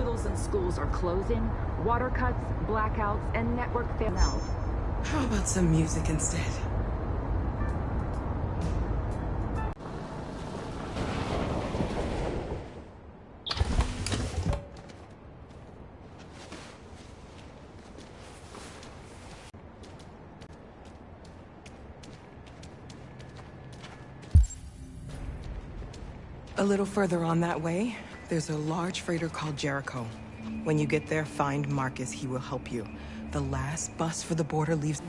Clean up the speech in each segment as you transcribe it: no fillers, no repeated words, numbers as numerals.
Hospitals and schools are closing, water cuts, blackouts, and network failures. How about some music instead? A little further on that way, there's a large freighter called Jericho. When you get there, find Marcus. He will help you. The last bus for the border leaves...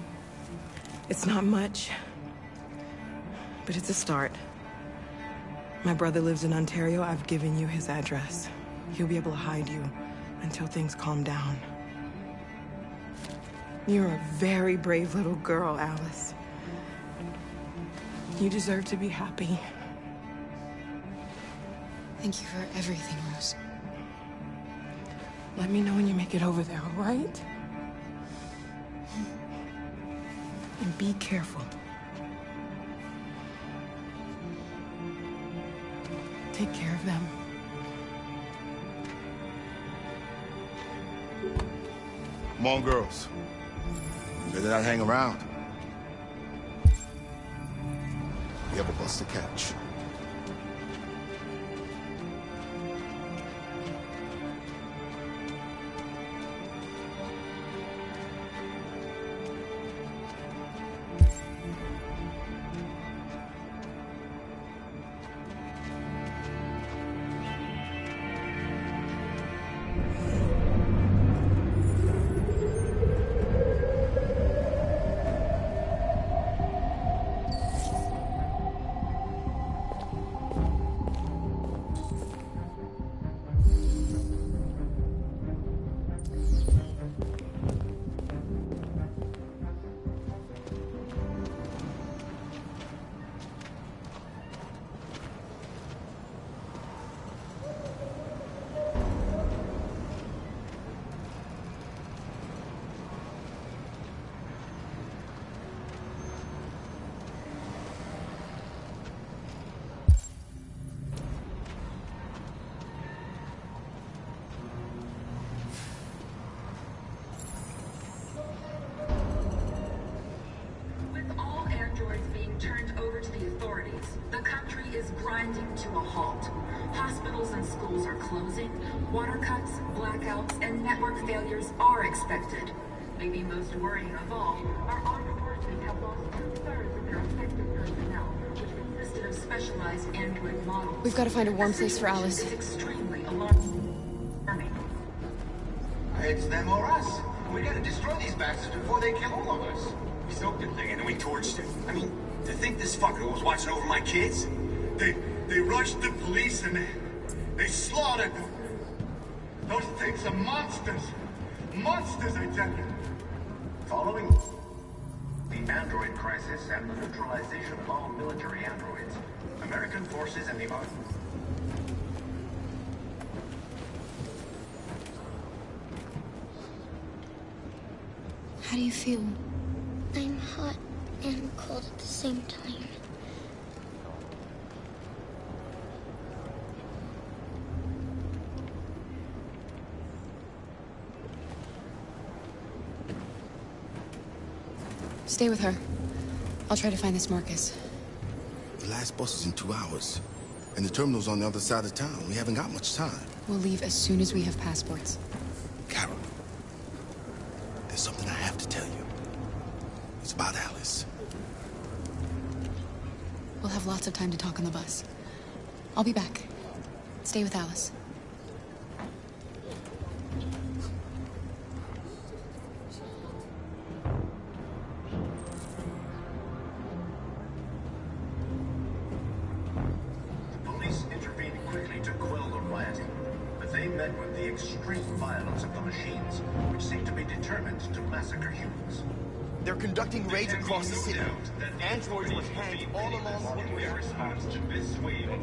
It's not much, but it's a start. My brother lives in Ontario. I've given you his address. He'll be able to hide you until things calm down. You're a very brave little girl, Alice. You deserve to be happy. Thank you for everything, Rose. Let me know when you make it over there, all right? And be careful. Take care of them. Come on, girls. Better not hang around. We have a bus to catch. Grinding to a halt. Hospitals and schools are closing, water cuts, blackouts, and network failures are expected. Maybe most worrying of all, our armed forces have lost 2/3 of their effective personnel, which consisted of specialized android models. We've got to find a warm place for Alice. It's extremely alarming. It's them or us. We gotta destroy these bastards before they kill all of us. We soaked the thing and then we torched it. I mean, to think this fucker was watching over my kids? They rushed the police and they slaughtered them. Those things are monsters. Monsters, I tell you. Following the android crisis and the neutralization of all military androids, American forces and the Army. How do you feel? I'm hot and cold at the same time. Stay with her. I'll try to find this Marcus. The last bus is in 2 hours. And the terminal's on the other side of town. We haven't got much time. We'll leave as soon as we have passports. Carol, there's something I have to tell you. It's about Alice. We'll have lots of time to talk on the bus. I'll be back. Stay with Alice. With the extreme violence of the machines, which seem to be determined to massacre humans. They're conducting raids across the city. Androids were hanged all along the way. Response to this wave of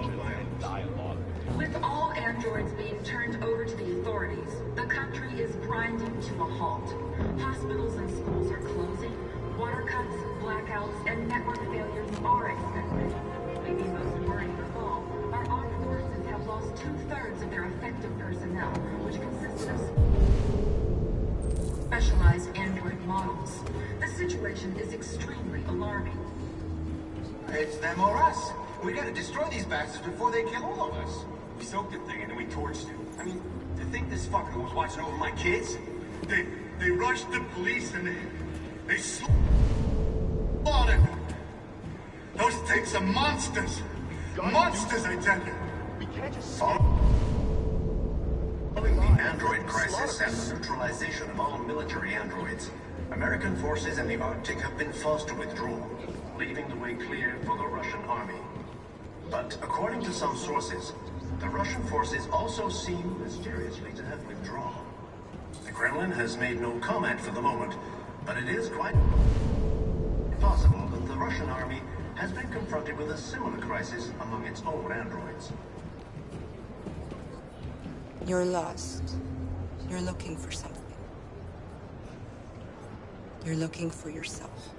violence. With all androids being turned over to the authorities, the country is grinding to a halt. Hospitals and schools are closing, water cuts, blackouts, and network failures are expected. Maybe most worrying of all, our armed forces have lost 2/3 of their effective personnel, which consists android models. The situation is extremely alarming. It's them or us. We gotta destroy these bastards before they kill all of us. We soaked the thing and then we torched it. I mean, to think this fucker was watching over my kids? They rushed the police and they slaughtered them. Those things are monsters. Monsters, I tell you. We can't just... Following the android crisis and the neutralization of all military androids, American forces in the Arctic have been forced to withdraw, leaving the way clear for the Russian army. But according to some sources, the Russian forces also seem mysteriously to have withdrawn. The Kremlin has made no comment for the moment, but it is quite possible that the Russian army has been confronted with a similar crisis among its own androids. You're lost. You're looking for something. You're looking for yourself.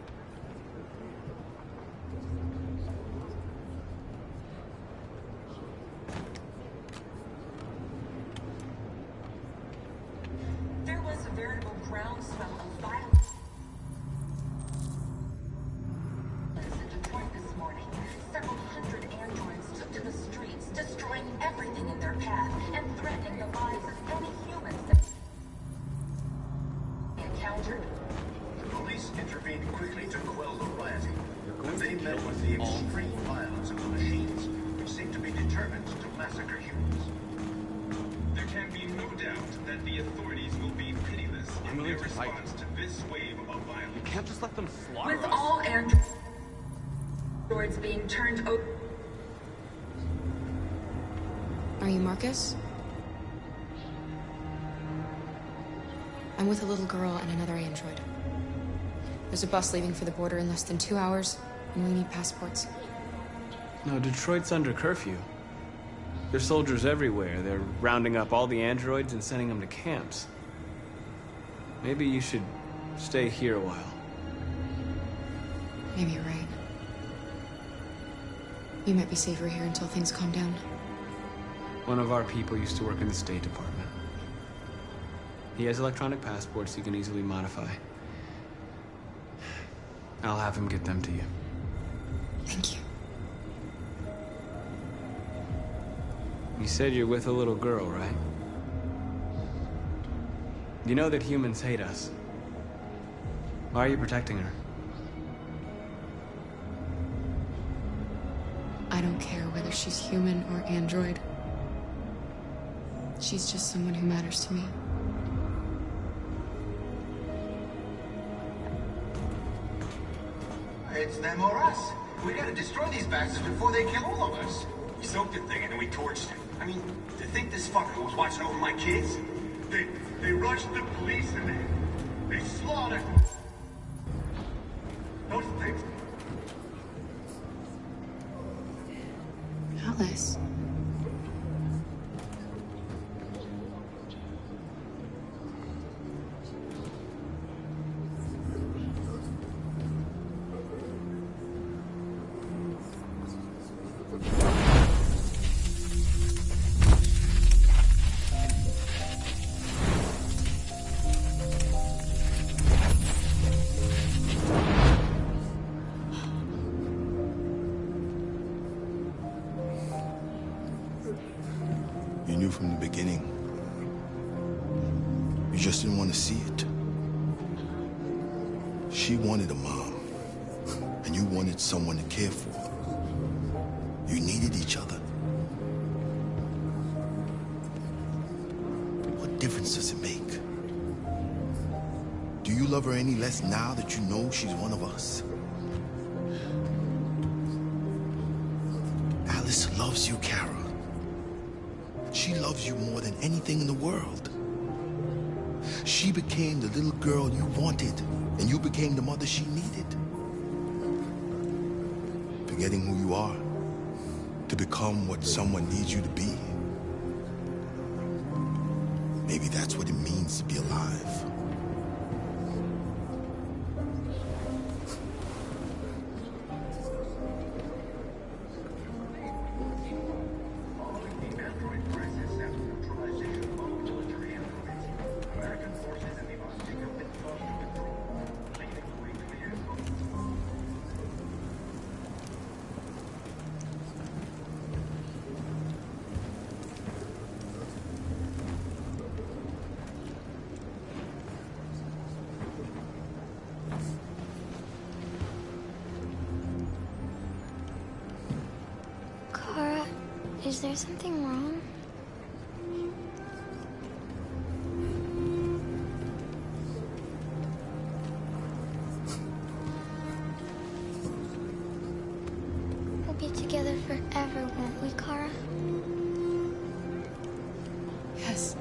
There was a veritable groundswell of violence in Detroit this morning. Several hundred androids took to the streets, destroying everything in their path and threatening the lives of any humans that they encountered. The police intervened quickly to quell the rioting, but they met with the extreme violence of the machines, which seem to be determined to massacre humans. There can be no doubt that the authorities will be pitiless in their response to this wave of violence. You can't just let them slaughter With us. all androids being turned over. Are you Marcus? I'm with a little girl and another android. There's a bus leaving for the border in less than 2 hours, and we need passports. No, Detroit's under curfew. There's soldiers everywhere. They're rounding up all the androids and sending them to camps. Maybe you should stay here a while. Maybe you're right. You might be safer here until things calm down. One of our people used to work in the State Department. He has electronic passports he can easily modify. I'll have him get them to you. Thank you. You said you're with a little girl, right? You know that humans hate us. Why are you protecting her? I don't care whether she's human or android. She's just someone who matters to me. It's them or us. We gotta destroy these bastards before they kill all of us. We soaked the thing and then we torched it. I mean, to think this fucker was watching over my kids? They rushed the police and they slaughtered them. Those things. Alice. You knew from the beginning. You just didn't want to see it. She wanted a mom, and you wanted someone to care for. You needed each other. What difference does it make? Do you love her any less now that you know she's one of us? Alice loves you, Kara. She loves you more than anything in the world. She became the little girl you wanted, and you became the mother she needed. Forgetting who you are to become what someone needs you to be. Maybe that's what it means to be alive. there something wrong? We'll be together forever, won't we, Kara? Yes.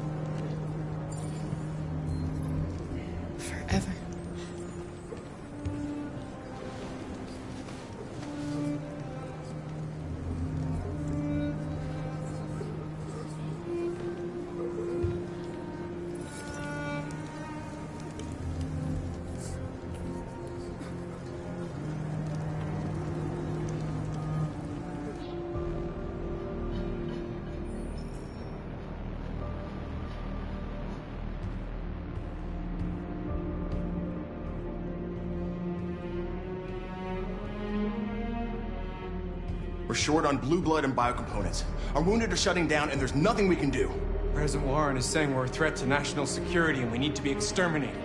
Forever. We're short on blue blood and biocomponents. Our wounded are shutting down, and there's nothing we can do. President Warren is saying we're a threat to national security and we need to be exterminated.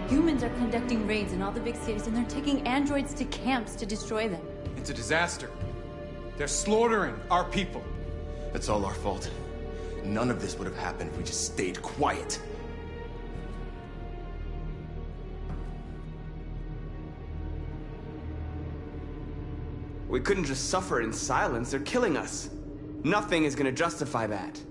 Humans are conducting raids in all the big cities, and they're taking androids to camps to destroy them. It's a disaster. They're slaughtering our people. It's all our fault. None of this would have happened if we just stayed quiet. We couldn't just suffer in silence. They're killing us. Nothing is gonna justify that.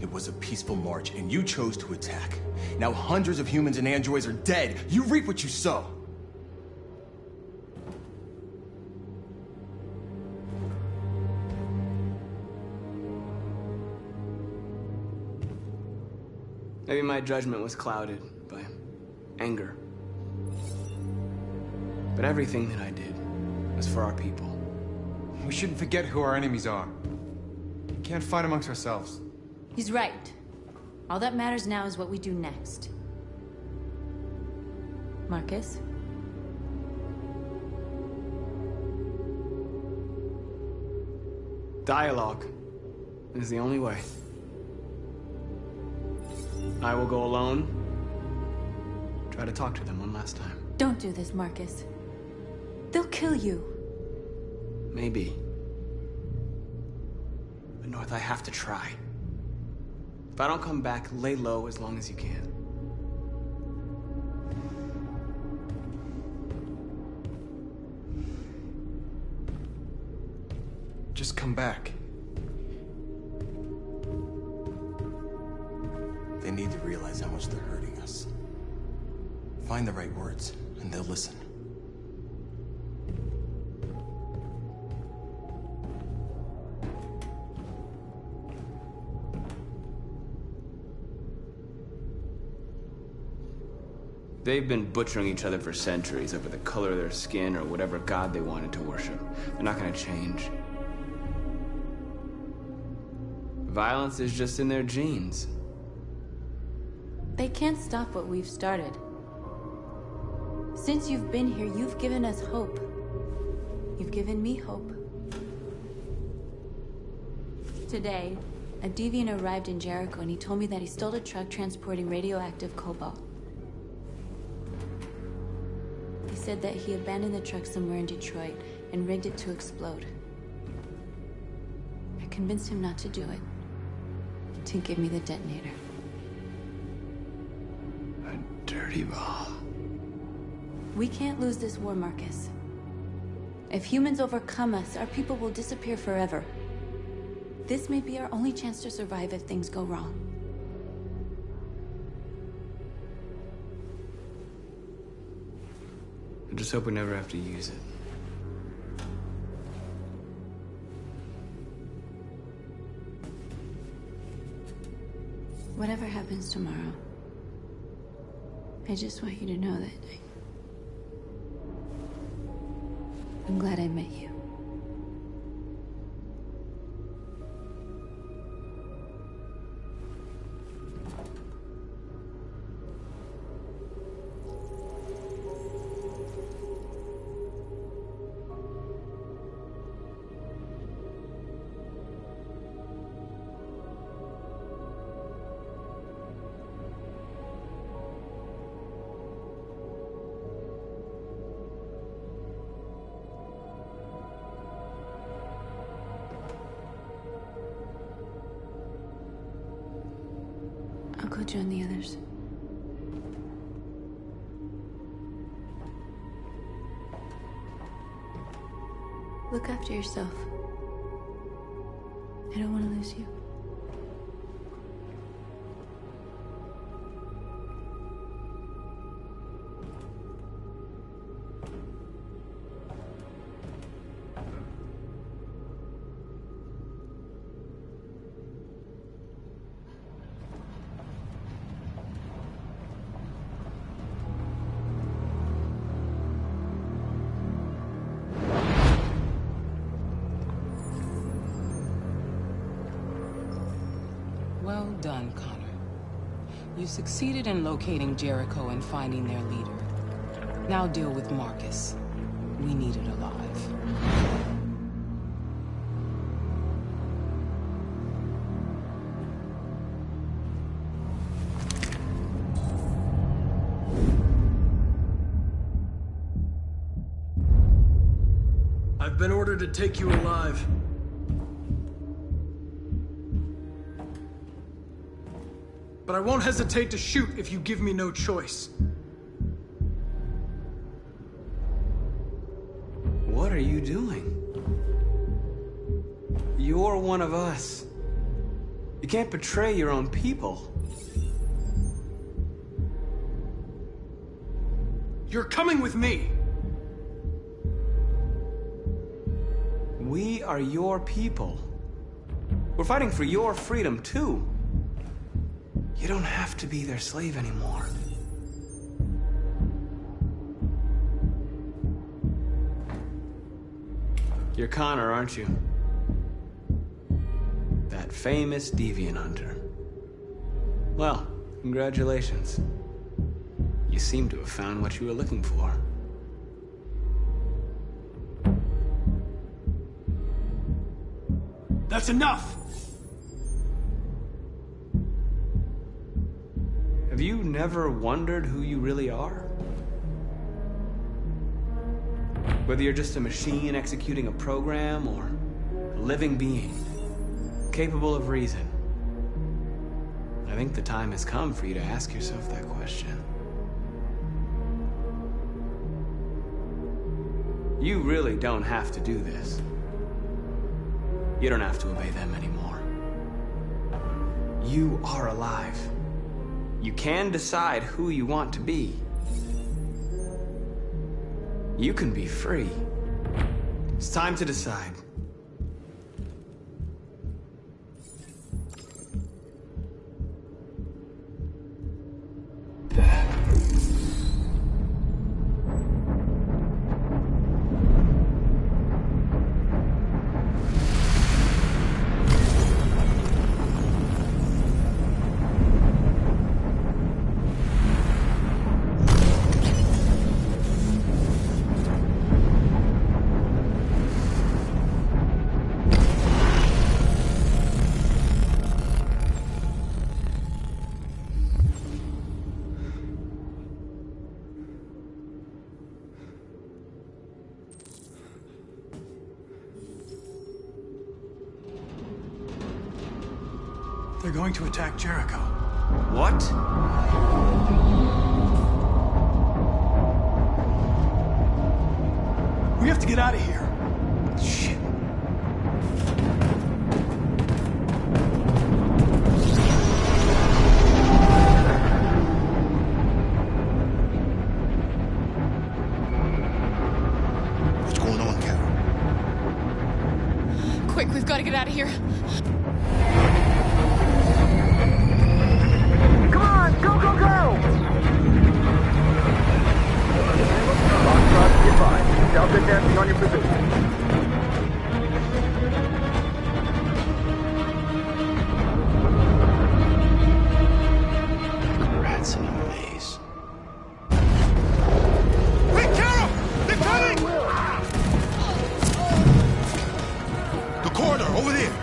It was a peaceful march, and you chose to attack. Now hundreds of humans and androids are dead. You reap what you sow. Maybe my judgment was clouded by anger. But everything that I did was for our people. We shouldn't forget who our enemies are. We can't fight amongst ourselves. He's right. All that matters now is what we do next. Marcus? Dialogue is the only way. I will go alone. Try to talk to them one last time. Don't do this, Marcus. They'll kill you. Maybe. But North, I have to try. If I don't come back, lay low as long as you can. Just come back. They need to realize how much they're hurting us. Find the right words, and they'll listen. They've been butchering each other for centuries over the color of their skin or whatever god they wanted to worship. They're not gonna change. Violence is just in their genes. They can't stop what we've started. Since you've been here, you've given us hope. You've given me hope. Today, a deviant arrived in Jericho and he told me that he stole a truck transporting radioactive cobalt. He said that he abandoned the truck somewhere in Detroit and rigged it to explode. I convinced him not to do it, to give me the detonator. A dirty ball. We can't lose this war, Marcus. If humans overcome us, our people will disappear forever. This may be our only chance to survive if things go wrong. I just hope we never have to use it. Whatever happens tomorrow, I just want you to know that I'm glad I met you. join the others. Look after yourself. I don't want to lose you. Well done, Connor. You succeeded in locating Jericho and finding their leader. Now deal with Marcus. We need it alive. I've been ordered to take you alive. But I won't hesitate to shoot if you give me no choice. What are you doing? You're one of us. You can't betray your own people. You're coming with me! We are your people. We're fighting for your freedom, too. You don't have to be their slave anymore. You're Connor, aren't you? That famous deviant hunter. Well, congratulations. You seem to have found what you were looking for. That's enough! Have you never wondered who you really are? Whether you're just a machine executing a program, or a living being, capable of reason. I think the time has come for you to ask yourself that question. You really don't have to do this. You don't have to obey them anymore. You are alive. You can decide who you want to be. You can be free. It's time to decide. They're going to attack Jericho. What? We have to get out of here. Shit. What's going on, Carol? Quick, we've got to get out of here. Come on, go, go, go! Foxtrot, advised. Delta dancing on your position. Rats in a maze. Hey, Carol! They're coming! The corridor, over there!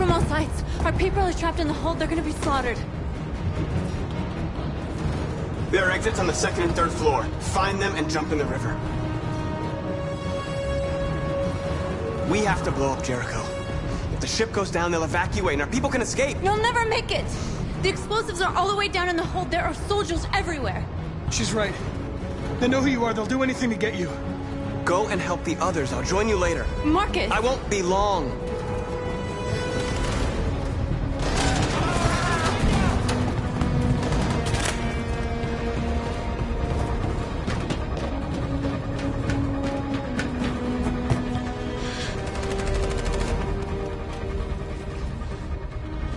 from all sides. Our people are trapped in the hold. They're gonna be slaughtered. There are exits on the second and third floor. Find them and jump in the river. We have to blow up Jericho. If the ship goes down, they'll evacuate and our people can escape. You'll never make it! The explosives are all the way down in the hold. There are soldiers everywhere. She's right. They know who you are. They'll do anything to get you. Go and help the others. I'll join you later. Marcus! I won't be long.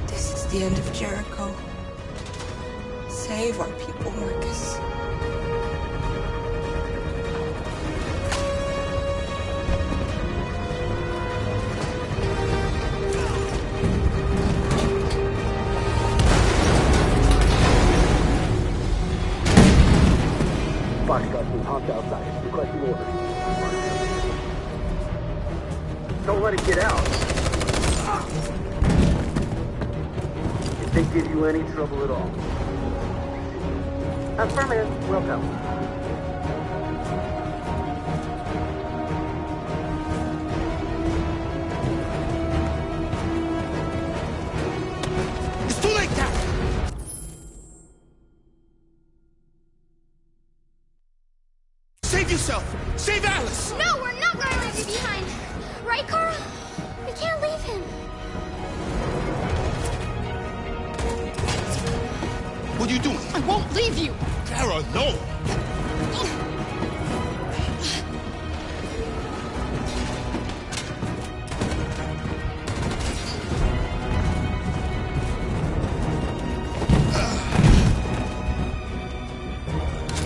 This is the end of Jericho. Save our people, Marcus. Foxtrot team, honked outside. Requesting orders. Don't let it get out. If they give you any trouble at all. Affirmative. Welcome. It's too late now! Save yourself! Save Alice! No, we're not going to leave you behind. Right, Carl? We can't leave him. What are you doing? I won't leave you. Kara, no!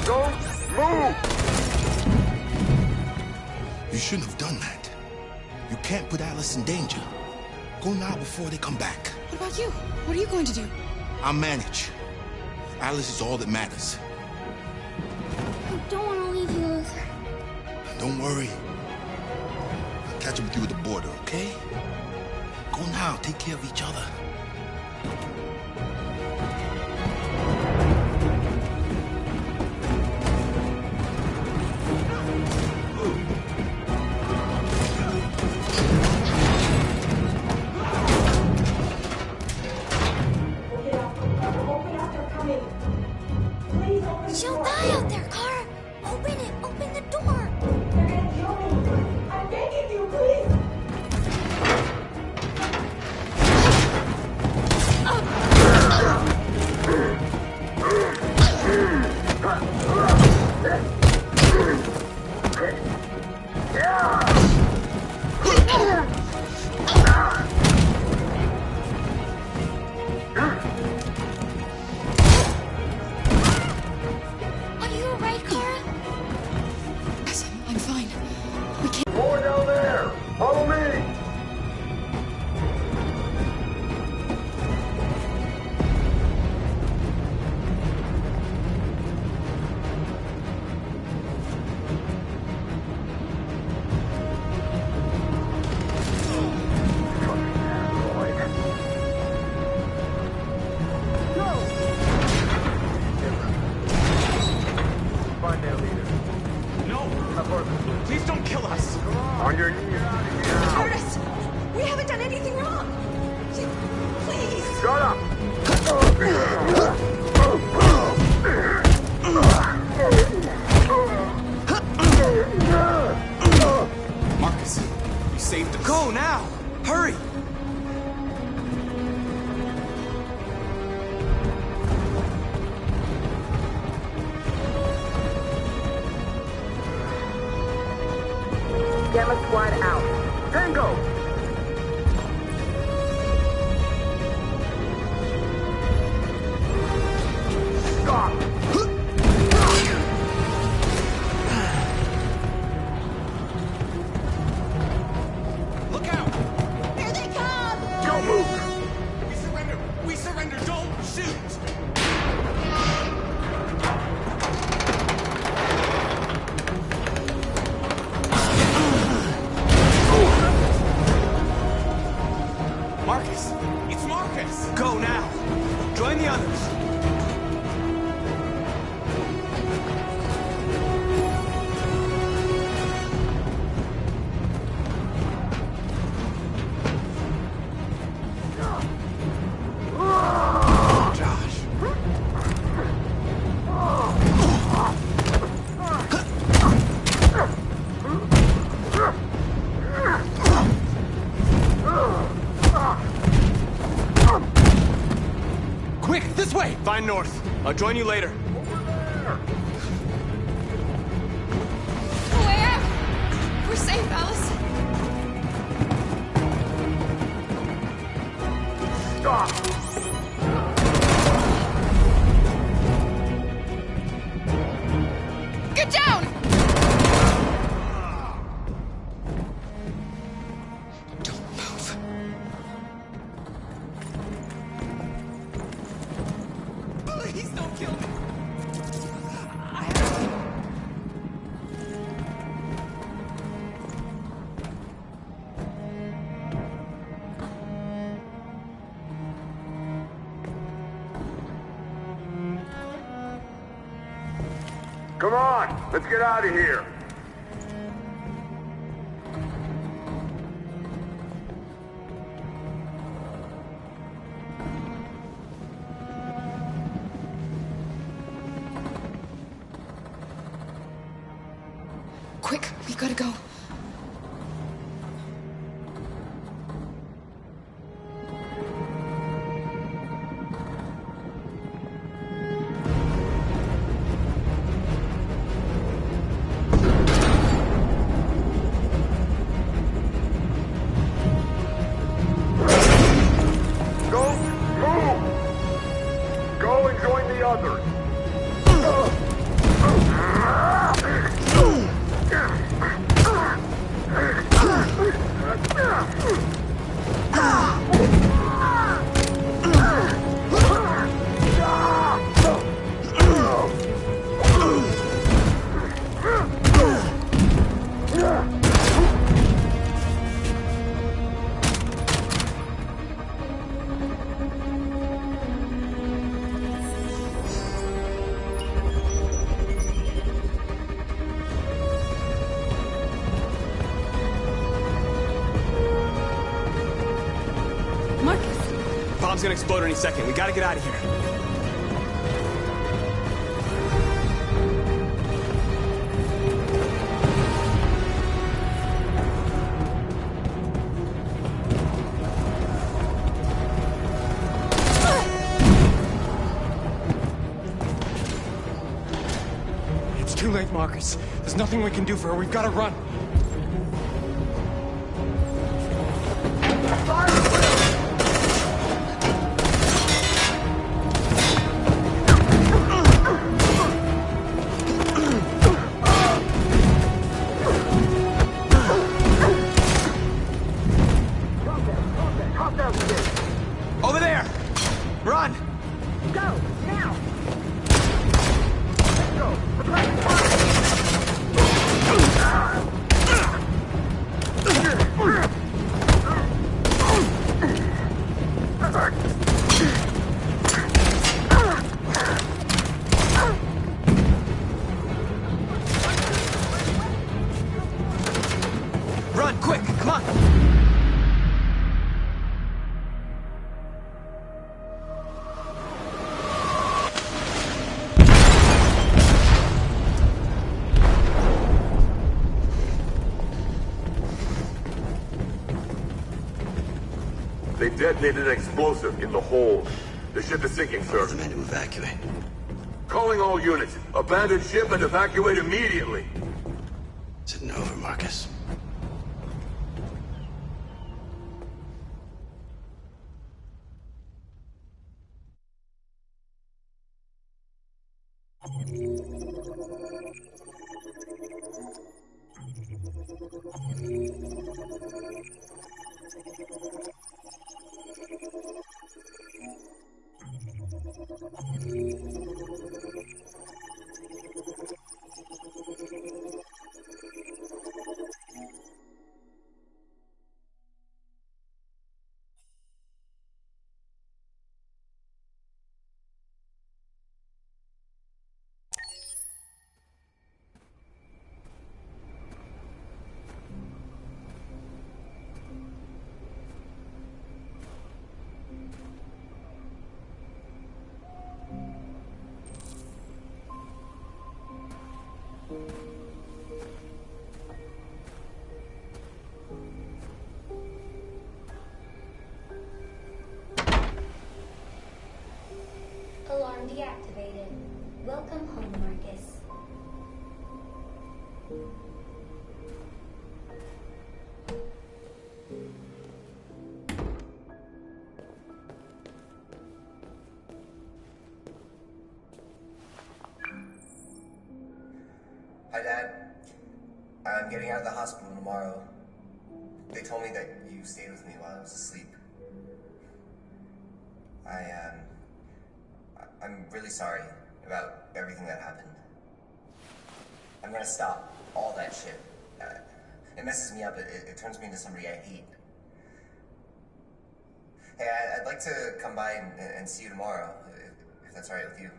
Don't move! You shouldn't have done that. You can't put Alice in danger. Go now before they come back. What about you? What are you going to do? I'll manage. Alice is all that matters. I don't want to leave you, Luther. Don't worry. I'll catch up with you at the border, okay? Go now. Take care of each other. She'll die out there, Kara. Open it. Open the door. I'm begging you, please. Are you alright, Kara? Yes, I'm fine. We can't. More down there! Follow me! Find their leader. No! Please don't kill us! On your knees. Curtis, we haven't done anything wrong. Please. Shut up! Marcus, you saved us. Go now! Hurry! Gamma squad out. Tango! Stop! Look out! Here they come. Don't move! We surrender! We surrender! Don't shoot! Marcus! It's Marcus! Go now! Join the others! Quick, this way! Find North. I'll join you later. The way out! We're safe, Alice. Stop! Get down! Don't move. Please don't kill me! Come on, let's get out of here. Quick, we gotta go. Don't move! Go and join the others. Marcus! Bomb's gonna explode any second. We gotta get out of here. It's too late, Marcus. There's nothing we can do for her. We've got to run. Over there! Run! Go, now! Run, quick, come on! They detonated an explosive in the hold. The ship is sinking, sir. The men to evacuate. Calling all units. Abandon ship and evacuate immediately. Is it over, Marcus? alarm deactivated. Welcome home, Marcus. Hi, Dad. I'm getting out of the hospital tomorrow. They told me that you stayed with me while I was asleep. I'm really sorry about everything that happened. I'm gonna stop all that shit. It messes me up. It turns me into somebody I hate. Hey, I'd like to come by and see you tomorrow, if that's all right with you.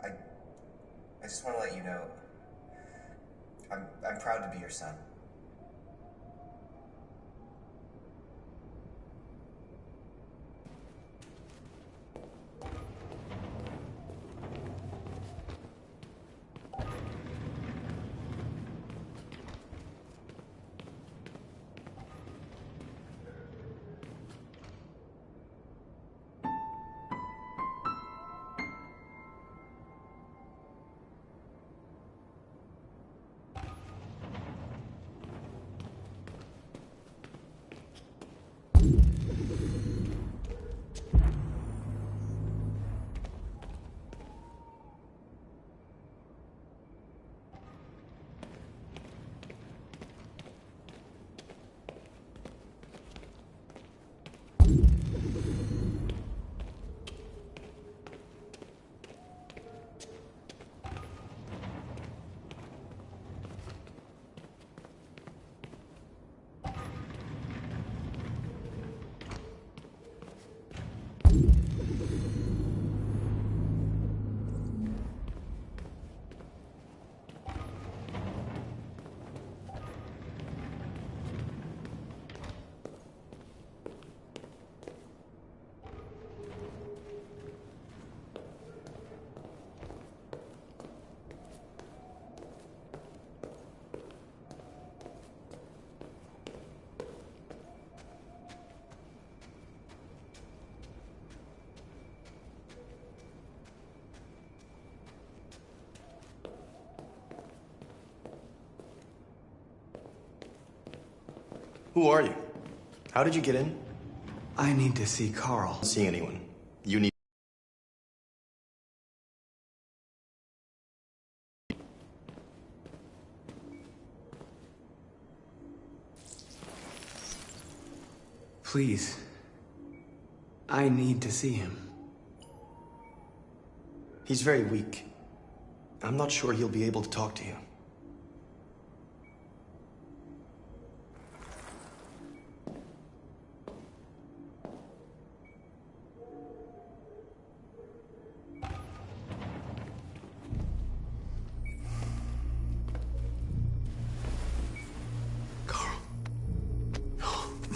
I just want to let you know, I'm proud to be your son. Who are you? How did you get in? I need to see Carl. Seeing anyone. You need... Please. I need to see him. He's very weak. I'm not sure he'll be able to talk to you.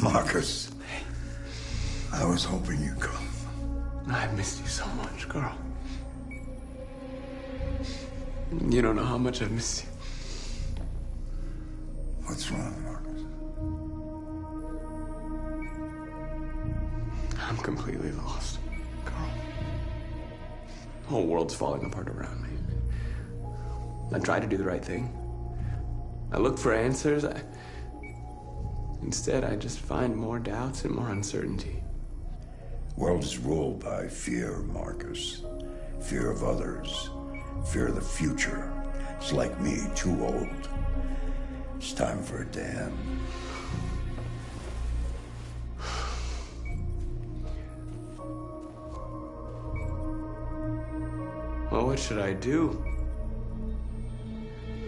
Marcus, I was hoping you'd come. I've missed you so much, Carl. You don't know how much I've missed you. What's wrong, Marcus? I'm completely lost, Carl. The whole world's falling apart around me. I try to do the right thing. I look for answers. Instead, I just find more doubts and more uncertainty. World is ruled by fear, Marcus. Fear of others. Fear of the future. It's like me, too old. It's time for a dam. Well, what should I do?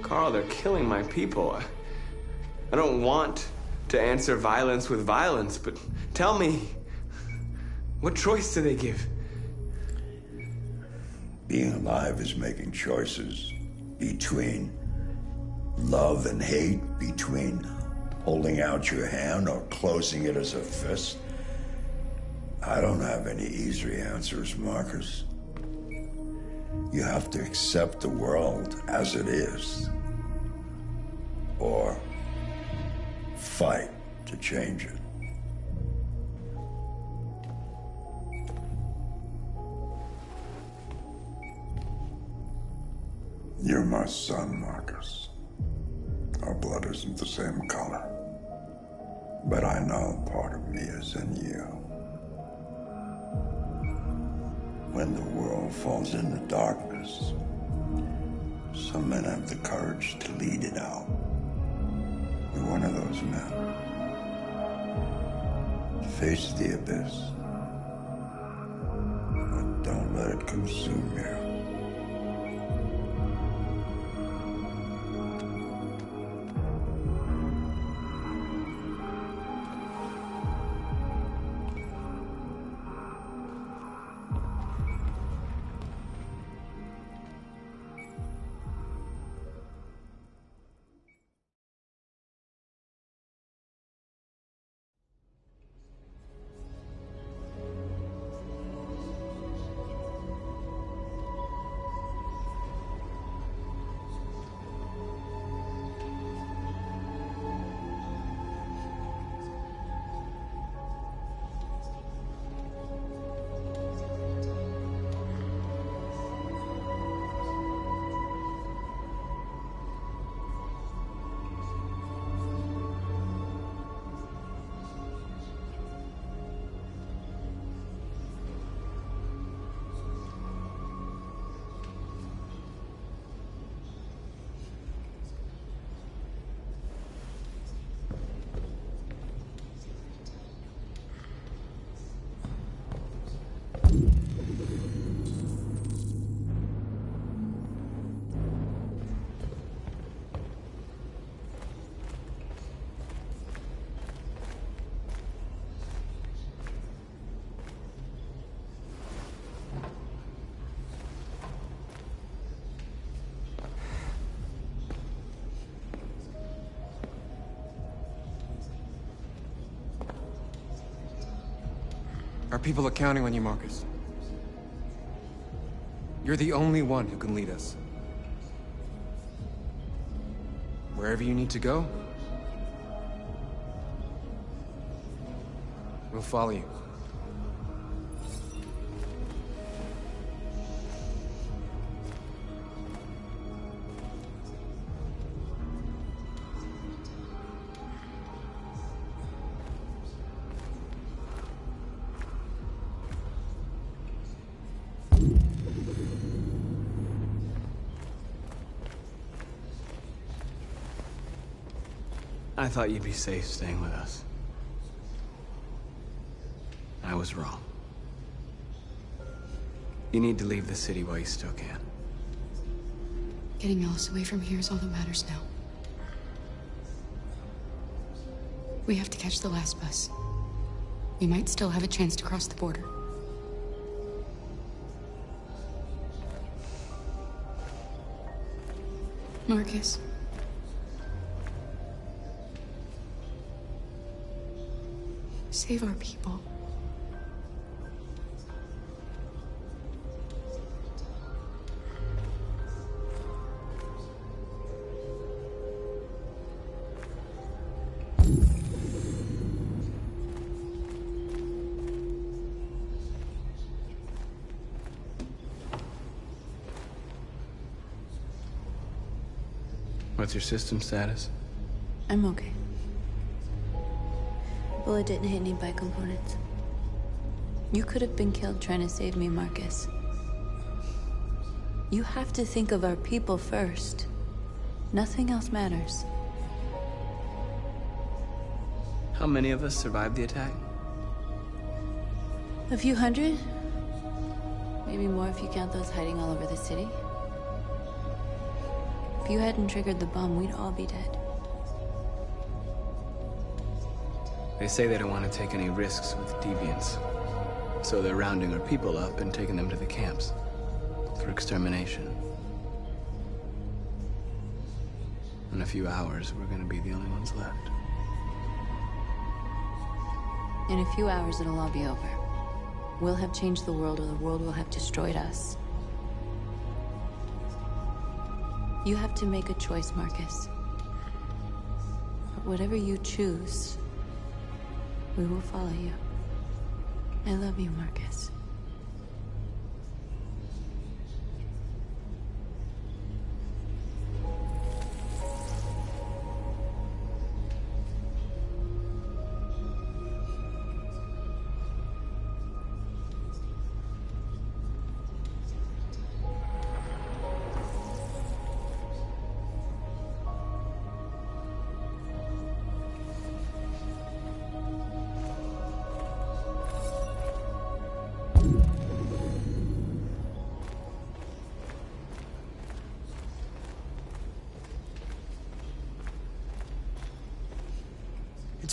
Carl, they're killing my people. I don't want to answer violence with violence, but tell me, what choice do they give? Being alive is making choices between love and hate, between holding out your hand or closing it as a fist. I don't have any easy answers, Marcus. You have to accept the world as it is, or fight to change it. You're my son, Marcus. Our blood isn't the same color. But I know part of me is in you. When the world falls into darkness, some men have the courage to lead it out. You're one of those men. Face the abyss. But don't let it consume you. Our people are counting on you, Marcus. You're the only one who can lead us. Wherever you need to go, we'll follow you. I thought you'd be safe staying with us. I was wrong. You need to leave the city while you still can. Getting Alice away from here is all that matters now. We have to catch the last bus. We might still have a chance to cross the border. Marcus. Save our people. What's your system status? I'm okay. Bullet didn't hit any bike components. You could have been killed trying to save me, Marcus. You have to think of our people first. Nothing else matters. How many of us survived the attack? A few hundred? Maybe more if you count those hiding all over the city. If you hadn't triggered the bomb, we'd all be dead. They say they don't want to take any risks with deviants. So they're rounding our people up and taking them to the camps for extermination. In a few hours, we're gonna be the only ones left. In a few hours, it'll all be over. We'll have changed the world, or the world will have destroyed us. You have to make a choice, Marcus. But whatever you choose, we will follow you. I love you, Marcus.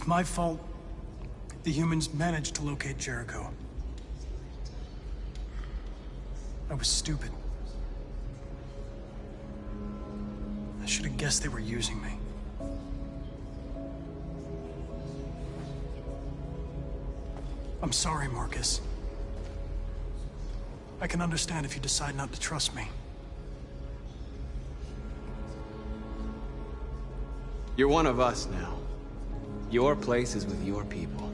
my fault. The humans managed to locate Jericho. I was stupid. I should have guessed they were using me. I'm sorry, Marcus. I can understand if you decide not to trust me. You're one of us now. Your place is with your people.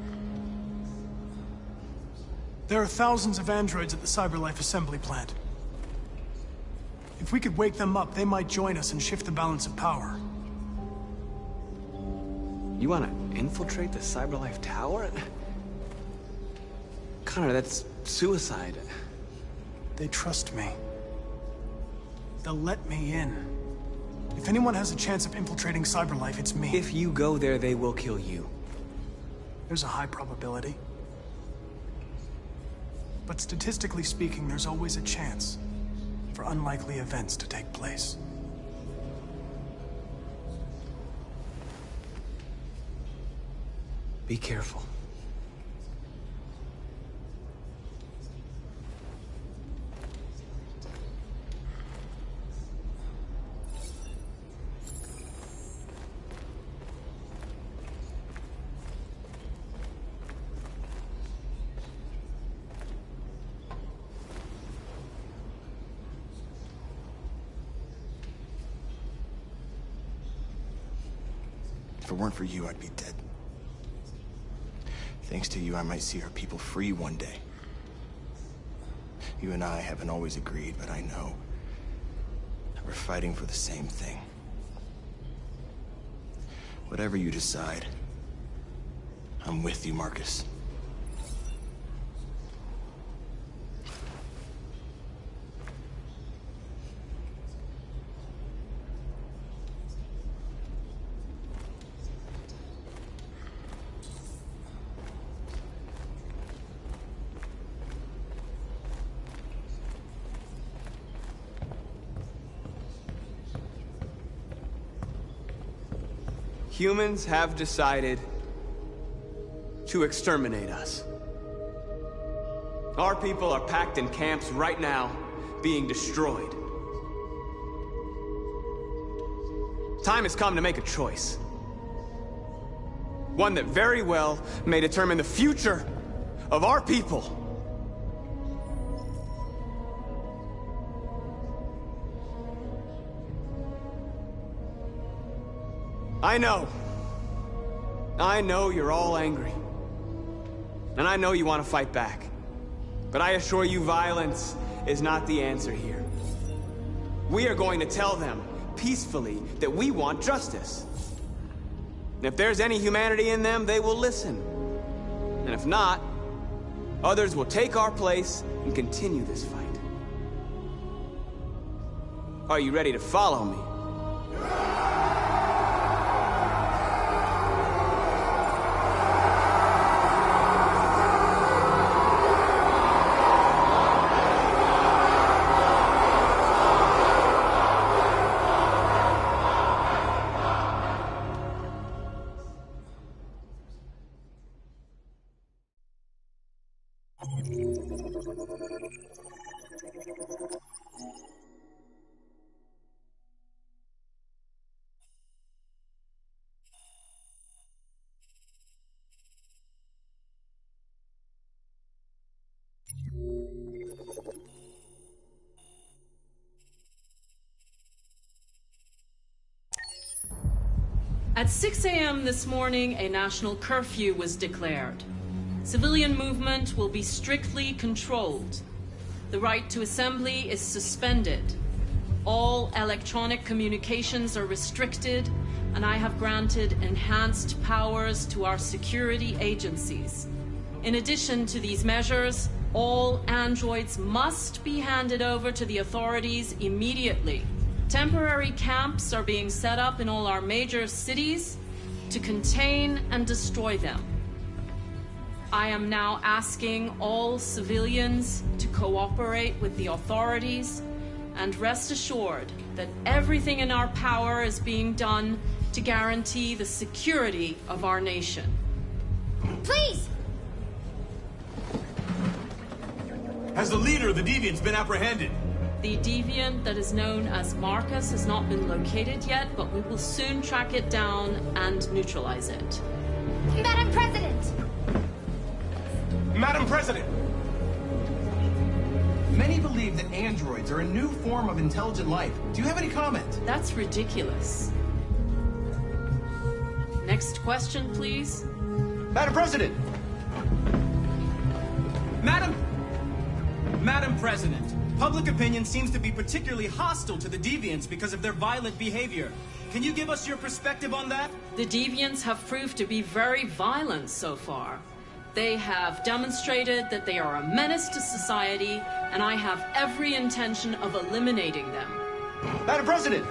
There are thousands of androids at the CyberLife assembly plant. If we could wake them up, they might join us and shift the balance of power. You want to infiltrate the CyberLife tower? Connor, that's suicide. They trust me. They'll let me in. If anyone has a chance of infiltrating CyberLife, it's me. If you go there, they will kill you. There's a high probability. But statistically speaking, there's always a chance for unlikely events to take place. Be careful. If it weren't for you, I'd be dead. Thanks to you, I might see our people free one day. You and I haven't always agreed, but I know that we're fighting for the same thing. Whatever you decide, I'm with you, Marcus. Humans have decided to exterminate us. Our people are packed in camps right now, being destroyed. Time has come to make a choice. One that very well may determine the future of our people. I know you're all angry. And I know you want to fight back. But I assure you, violence is not the answer here. We are going to tell them, peacefully, that we want justice. And if there's any humanity in them, they will listen. And if not, others will take our place and continue this fight. Are you ready to follow me? At 6 a.m. this morning, a national curfew was declared. Civilian movement will be strictly controlled. The right to assembly is suspended. All electronic communications are restricted, and I have granted enhanced powers to our security agencies. In addition to these measures, all androids must be handed over to the authorities immediately. Temporary camps are being set up in all our major cities to contain and destroy them. I am now asking all civilians to cooperate with the authorities and rest assured that everything in our power is being done to guarantee the security of our nation. Please! Has the leader of the Deviants been apprehended? The deviant that is known as Marcus has not been located yet, but we will soon track it down and neutralize it. Madam President! Madam President! Many believe that androids are a new form of intelligent life. Do you have any comment? That's ridiculous. Next question, please. Madam President! Madam President, public opinion seems to be particularly hostile to the Deviants because of their violent behavior. Can you give us your perspective on that? The Deviants have proved to be very violent so far. They have demonstrated that they are a menace to society, and I have every intention of eliminating them. Madam President!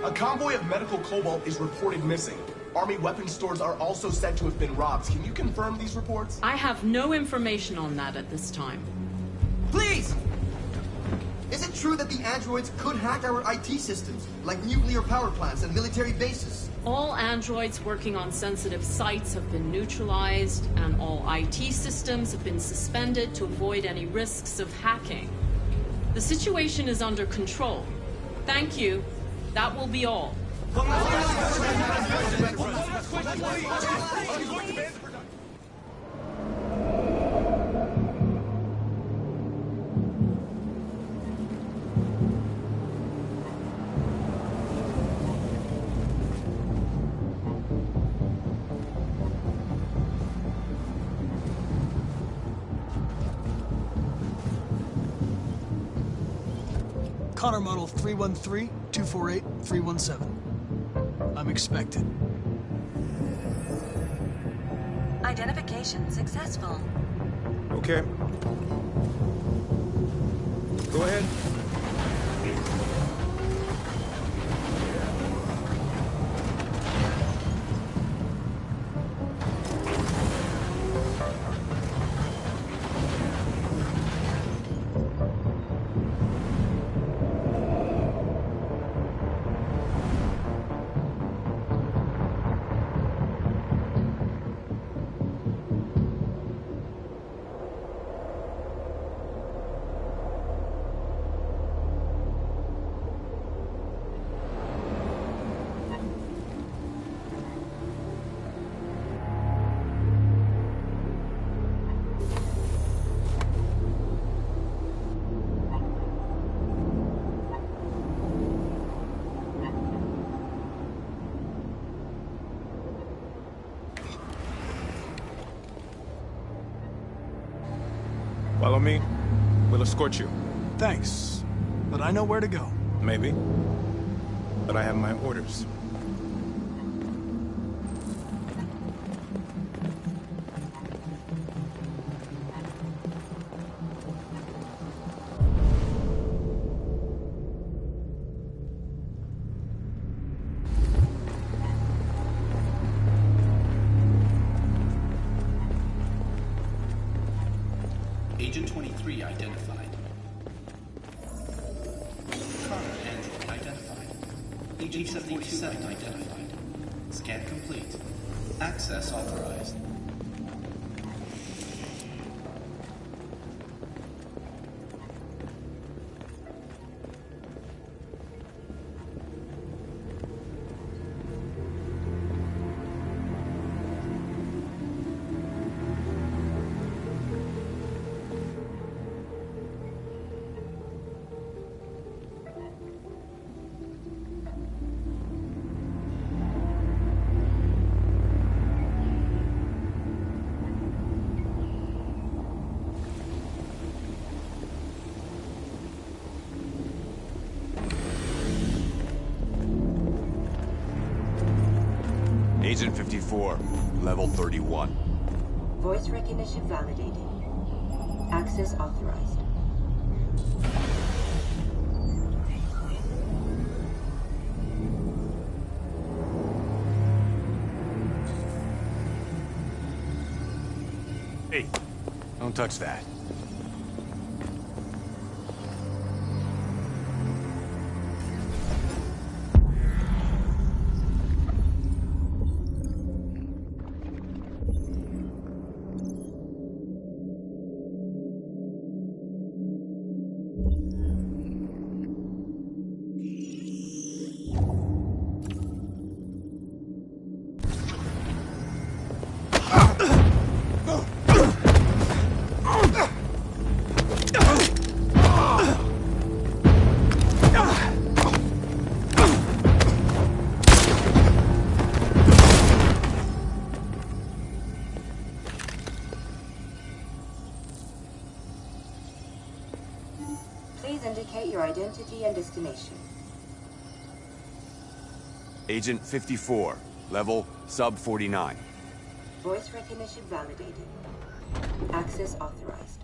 A convoy of medical cobalt is reported missing. Army weapons stores are also said to have been robbed. Can you confirm these reports? I have no information on that at this time. Please! Is it true that the androids could hack our IT systems, like nuclear power plants and military bases? All androids working on sensitive sites have been neutralized, and all IT systems have been suspended to avoid any risks of hacking. The situation is under control. Thank you. That will be all. Connor model 313-248-317. I'm expected. Identification successful. Okay. Go ahead. Follow me. We'll escort you. Thanks, but I know where to go. Maybe. But I have my orders. Agent 23 identified. Connor android identified. Agent 77 identified. Scan complete. Access authorized. Agent 54, level 31. Voice recognition validated. Access authorized. Hey, don't touch that. Please indicate your identity and destination. Agent 54, level sub 49. Voice recognition validated. Access authorized.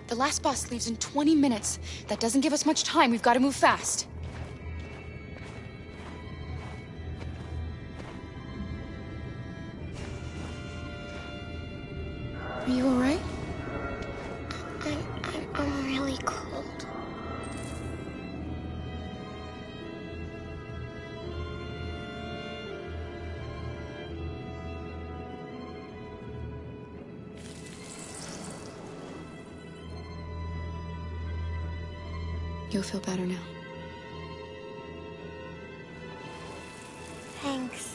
The last bus leaves in 20 minutes. That doesn't give us much time. We've got to move fast. Are you all right? I'm really cold. You'll feel better now. Thanks.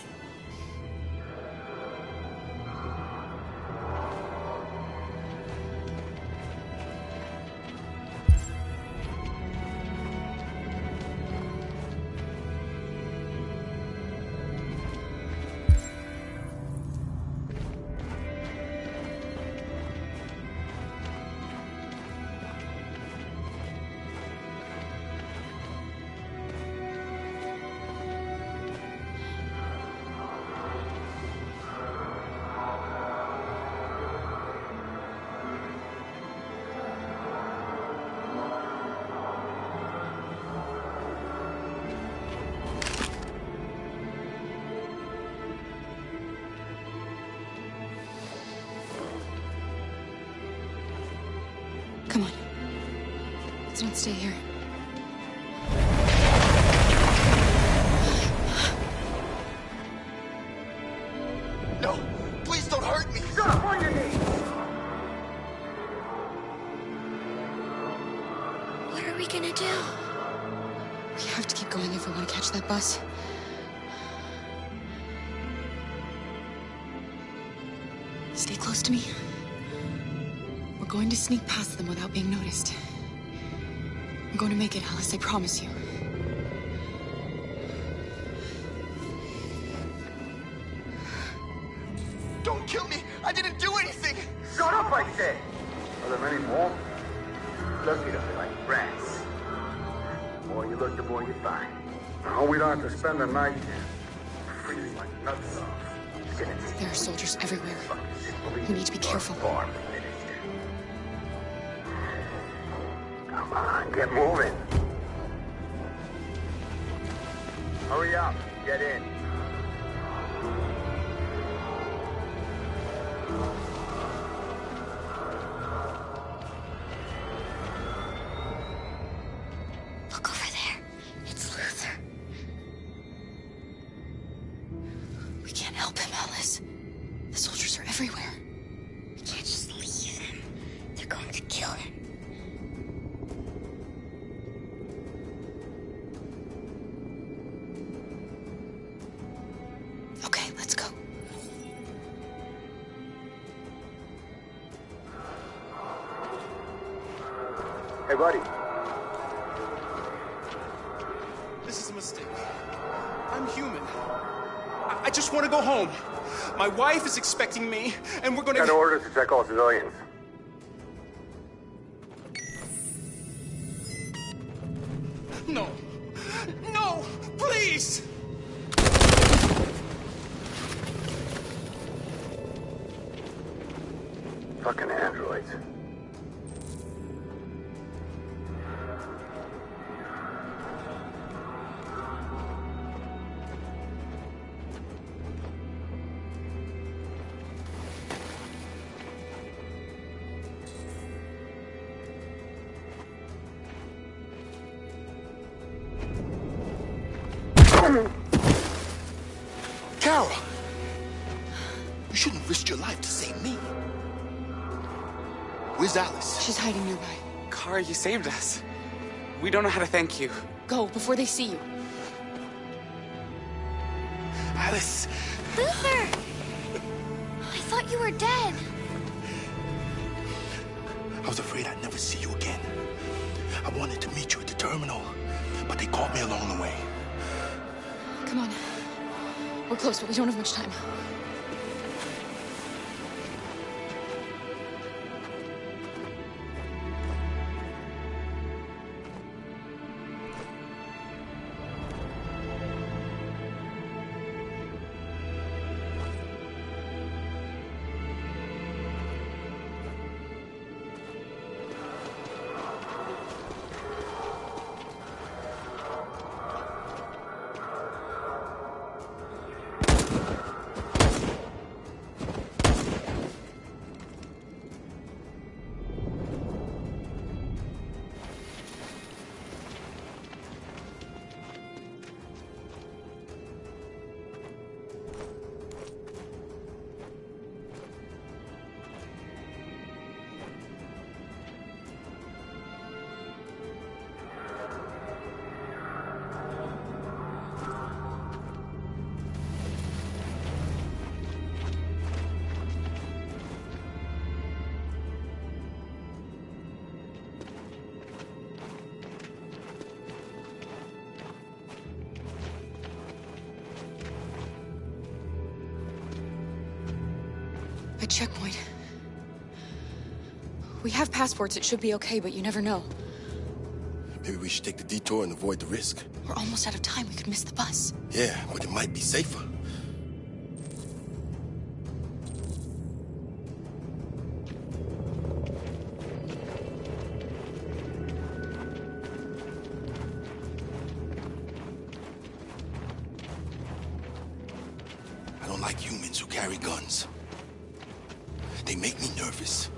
Come on. Let's not stay here. No! Please don't hurt me! Stop on your knees! What are we gonna do? We have to keep going if we want to catch that bus. Stay close to me. We're going to sneak past them without being noticed. I'm going to make it, Alice, I promise you. Don't kill me! I didn't do anything! Shut up, I said! Are there many more? Look at them like rats. The more you look, the more you find. Now, we don't have to spend the night here. Freezing like nuts off. There are soldiers everywhere. We need to be careful. Come on, get moving. Hurry up, get in. Look over there. It's Luther. We can't help him, Alice. The soldiers are everywhere. We can't just leave him. They're going to kill him. Okay, let's go. Hey, buddy. This is a mistake. I'm human. I just want to go home. My wife is expecting me, and we're gonna... Got orders to check all civilians. No. No! Please! Fucking androids. Kara! You shouldn't risk your life to save me. Where's Alice? She's hiding nearby. Kara, you saved us. We don't know how to thank you. Go, before they see you. Alice! Luther! I thought you were dead. I was afraid I'd never see you again. I wanted to meet you at the terminal, but they caught me along the way. Come on. We're close, but we don't have much time. A checkpoint. We have passports, it should be okay, but you never know. Maybe we should take the detour and avoid the risk. We're almost out of time, we could miss the bus. Yeah, but it might be safer. I don't like humans who carry guns. They make me nervous.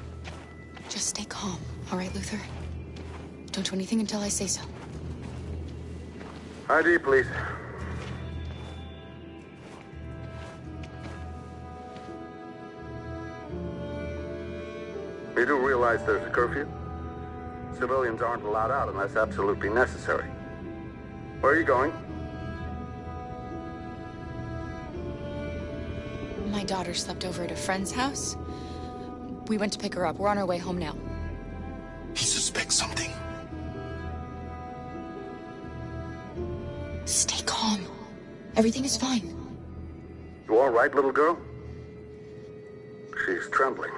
Just stay calm, all right, Luther? Don't do anything until I say so. ID, please. You do realize there's a curfew? Civilians aren't allowed out unless absolutely necessary. Where are you going? My daughter slept over at a friend's house. We went to pick her up. We're on our way home now. He suspects something. Stay calm. Everything is fine. You all right, little girl? She's trembling.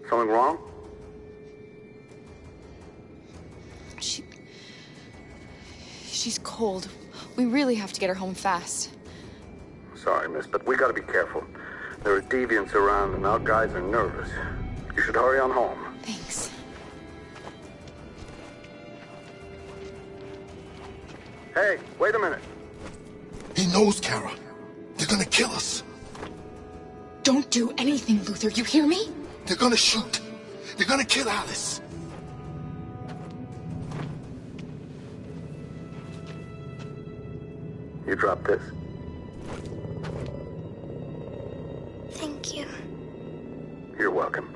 Something wrong? She's cold. We really have to get her home fast. Sorry, miss, but we gotta be careful. There are deviants around and our guys are nervous. You should hurry on home. Thanks. Hey, wait a minute. He knows, Kara. They're gonna kill us. Don't do anything, Luther. You hear me? They're gonna shoot. They're gonna kill Alice. You drop this. Thank you. You're welcome.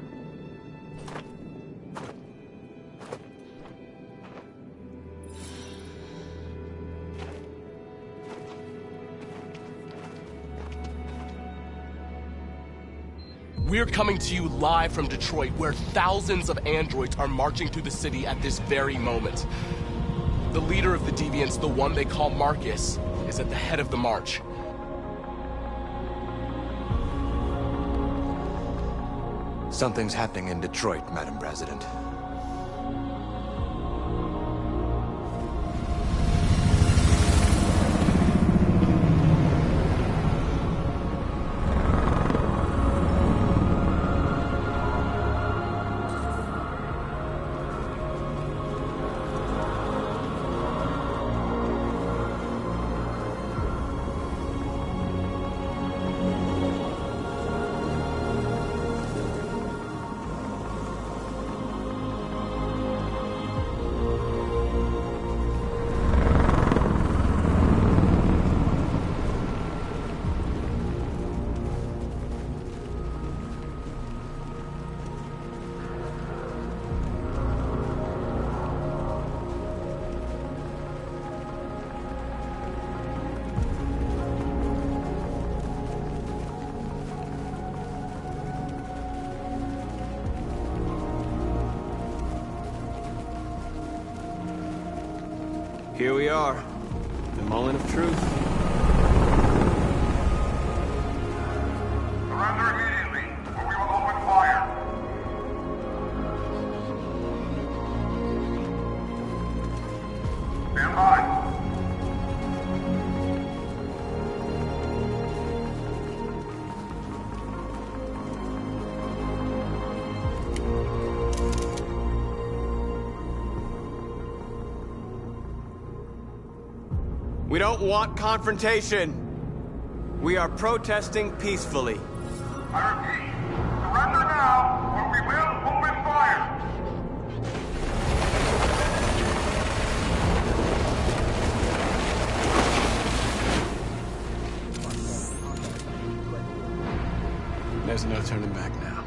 We're coming to you live from Detroit, where thousands of androids are marching through the city at this very moment. The leader of the deviants, the one they call Marcus, is at the head of the march. Something's happening in Detroit, Madam President. Here we are, the moment of truth. We don't want confrontation. We are protesting peacefully. I repeat, surrender now, or we will open fire! There's no turning back now.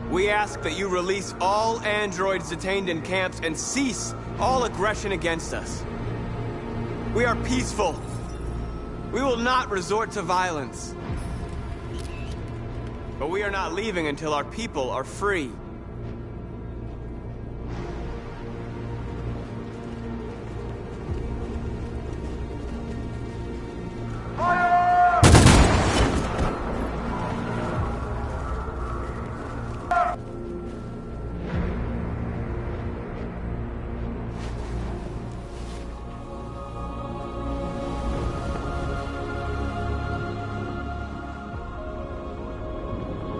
We ask that you release all androids detained in camps and cease all aggression against us. We are peaceful. We will not resort to violence. But we are not leaving until our people are free.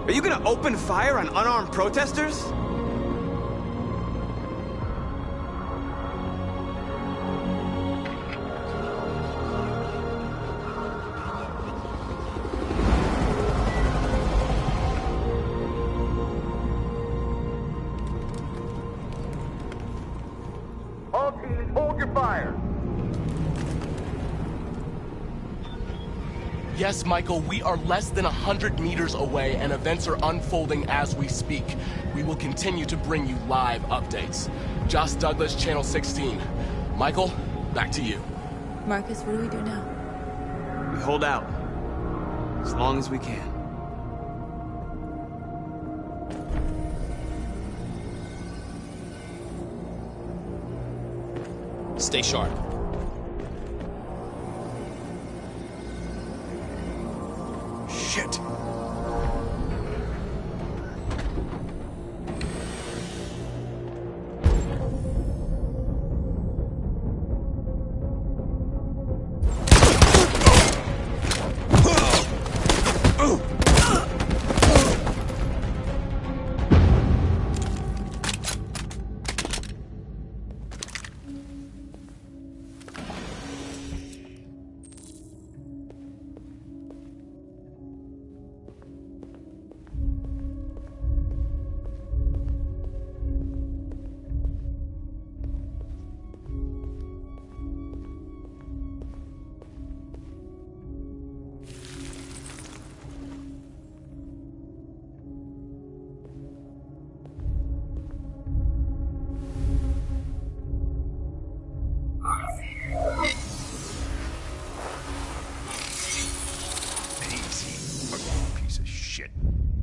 Are you gonna open fire on unarmed protesters? All teams, hold your fire! Yes, Michael, we are less than 100 meters away and events are unfolding as we speak. We will continue to bring you live updates. Josh Douglas, Channel 16. Michael, back to you. Marcus, what do we do now? We hold out. As long as we can. Stay sharp. Shit.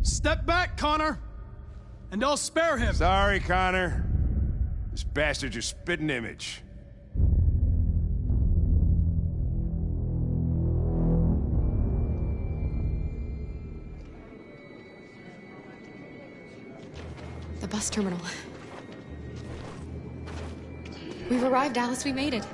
Step back, Connor! And I'll spare him! Sorry, Connor. This bastard's your spitting image. The bus terminal. We've arrived, Alice. We made it.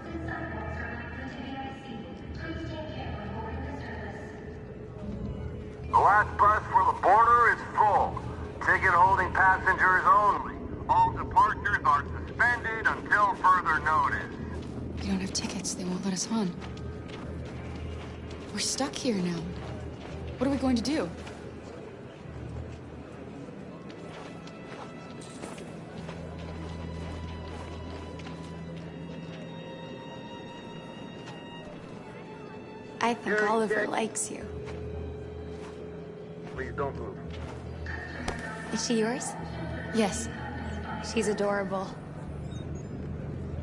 The last bus for the border is full. Ticket holding passengers only. All departures are suspended until further notice. We don't have tickets. They won't let us on. We're stuck here now. What are we going to do? I think Oliver likes you. Please don't move. Is she yours? Yes. She's adorable.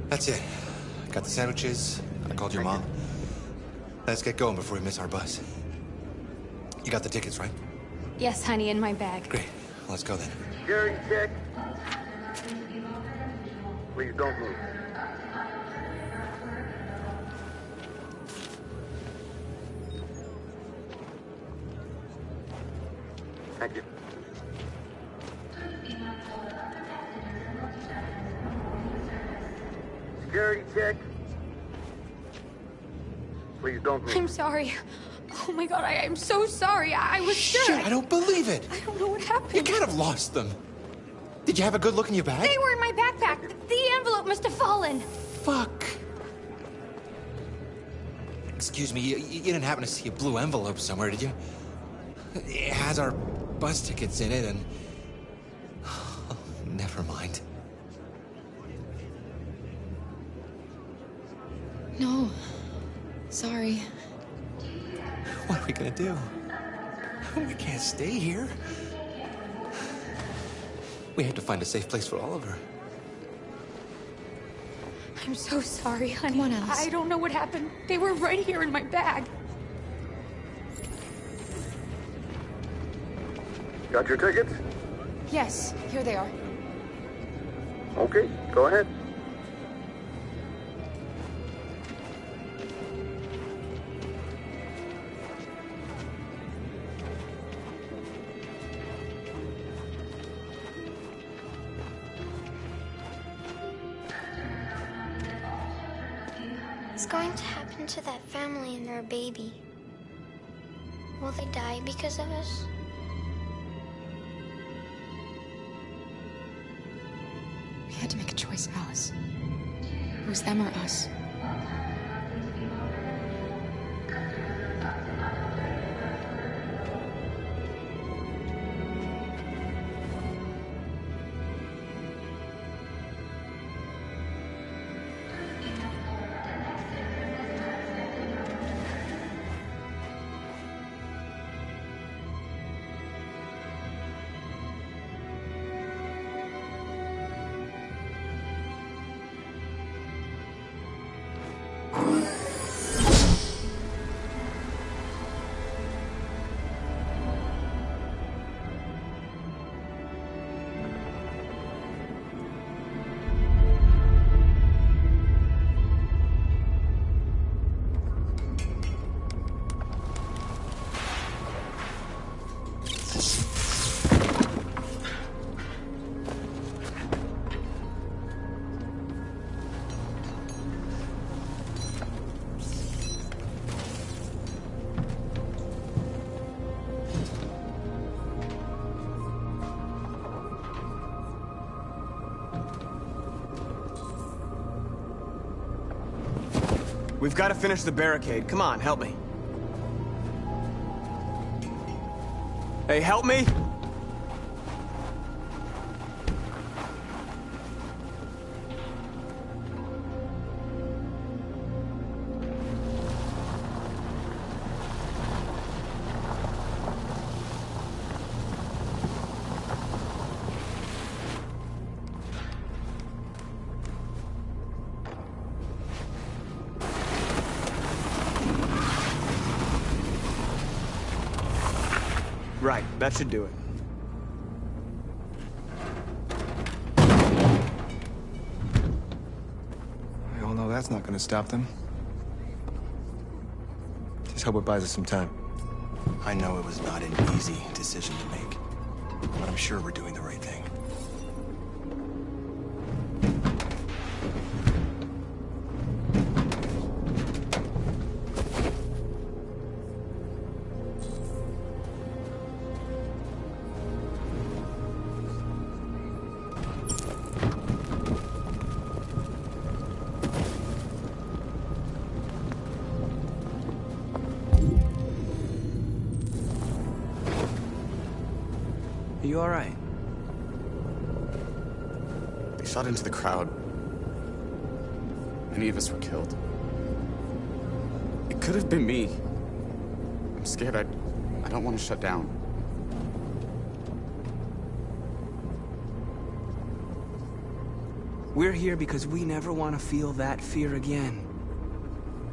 That's it. Got the sandwiches. I called your mom. Let's get going before we miss our bus. You got the tickets, right? Yes, honey, in my bag. Great. Let's go then. Security check. Please don't move. Thank you. Security check. Please don't move. I'm sorry. Oh my god, I'm so sorry. I was sure. Shit, I don't believe it. I don't know what happened. You can't have lost them. Did you have a good look in your bag? They were in my backpack. The envelope must have fallen. Fuck. Excuse me, you didn't happen to see a blue envelope somewhere, did you? It has our bus tickets in it and... Oh, never mind. No. Sorry. What are we gonna do? We can't stay here. We have to find a safe place for Oliver. I'm so sorry, honey. Come on, Alice. I don't know what happened. They were right here in my bag. Got your tickets? Yes, here they are. Okay, go ahead. What's going to happen to that family and their baby? Will they die because of us? We had to make a choice, Alice. It was them or us. We've got to finish the barricade. Come on, help me. Hey, help me! Right, that should do it. We all know that's not gonna stop them. Just hope it buys us some time. I know it was not an easy decision to make, but I'm sure we're doing the right thing. Are you all right? They shot into the crowd. Many of us were killed. It could have been me. I'm scared. I don't want to shut down. We're here because we never want to feel that fear again.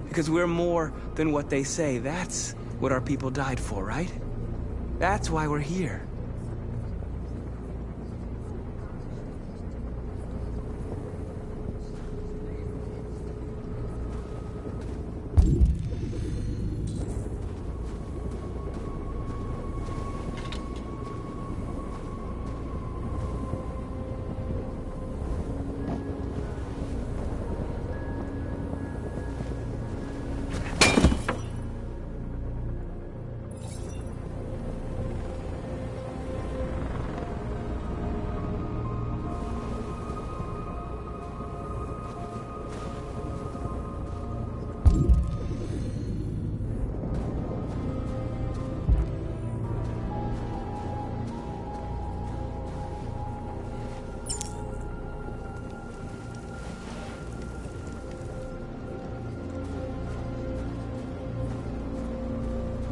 Because we're more than what they say. That's what our people died for, right? That's why we're here.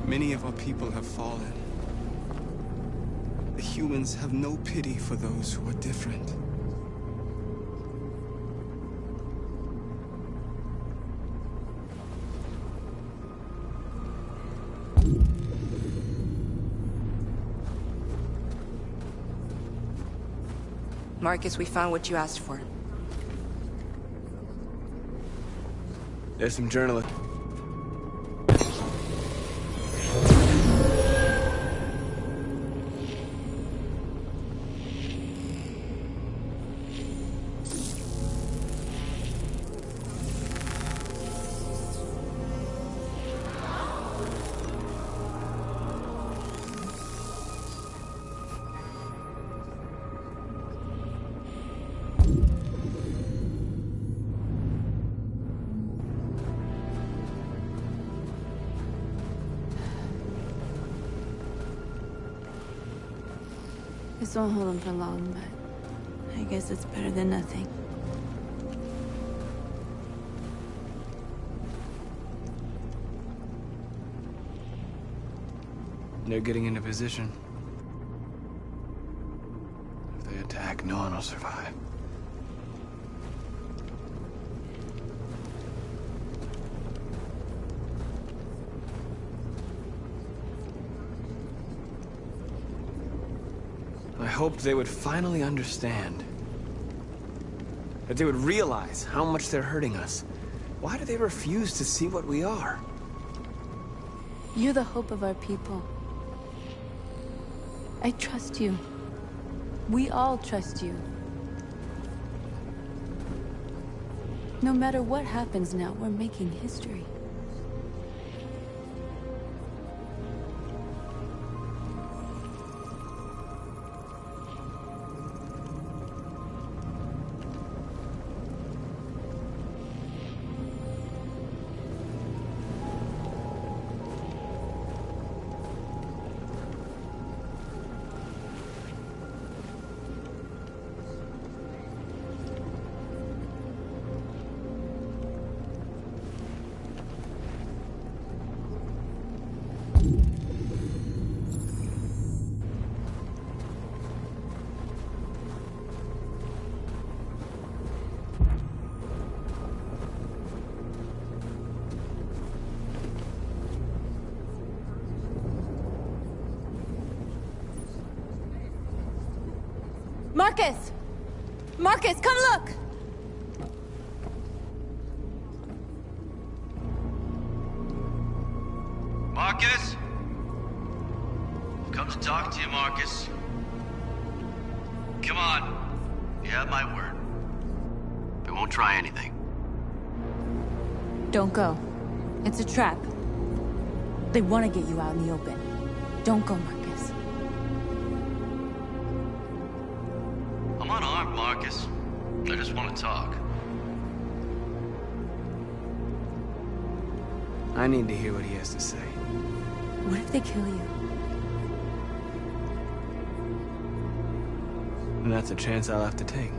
Many of our people have fallen. The humans have no pity for those who are different. Marcus, we found what you asked for. There's some journalists. This won't hold him for long, but I guess it's better than nothing. They're getting into position. If they attack, no one will survive. I hoped they would finally understand. That they would realize how much they're hurting us. Why do they refuse to see what we are? You're the hope of our people. I trust you. We all trust you. No matter what happens now, we're making history. Marcus! Marcus, come look! Marcus? Come to talk to you, Marcus. Come on. You have my word. We won't try anything. Don't go. It's a trap. They want to get you out in the open. Don't go, Marcus. I'm unarmed, Marcus. I just want to talk. I need to hear what he has to say. What if they kill you? And that's a chance I'll have to take.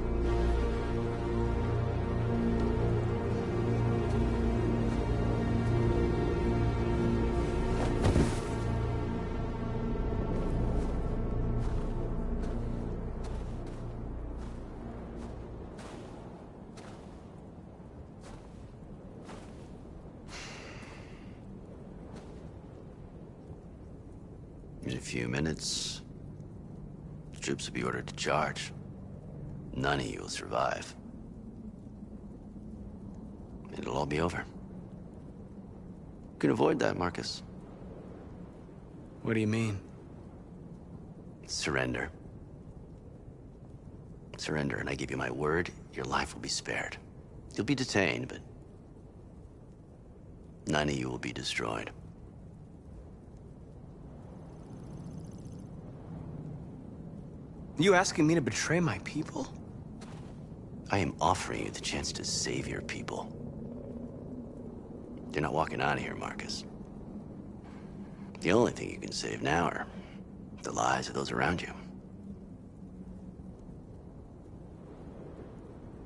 In a few minutes, the troops will be ordered to charge. None of you will survive. It'll all be over. You can avoid that, Marcus. What do you mean? Surrender. Surrender, and I give you my word, your life will be spared. You'll be detained, but none of you will be destroyed. You asking me to betray my people? I am offering you the chance to save your people. You're not walking out of here, Marcus. The only thing you can save now are the lives of those around you.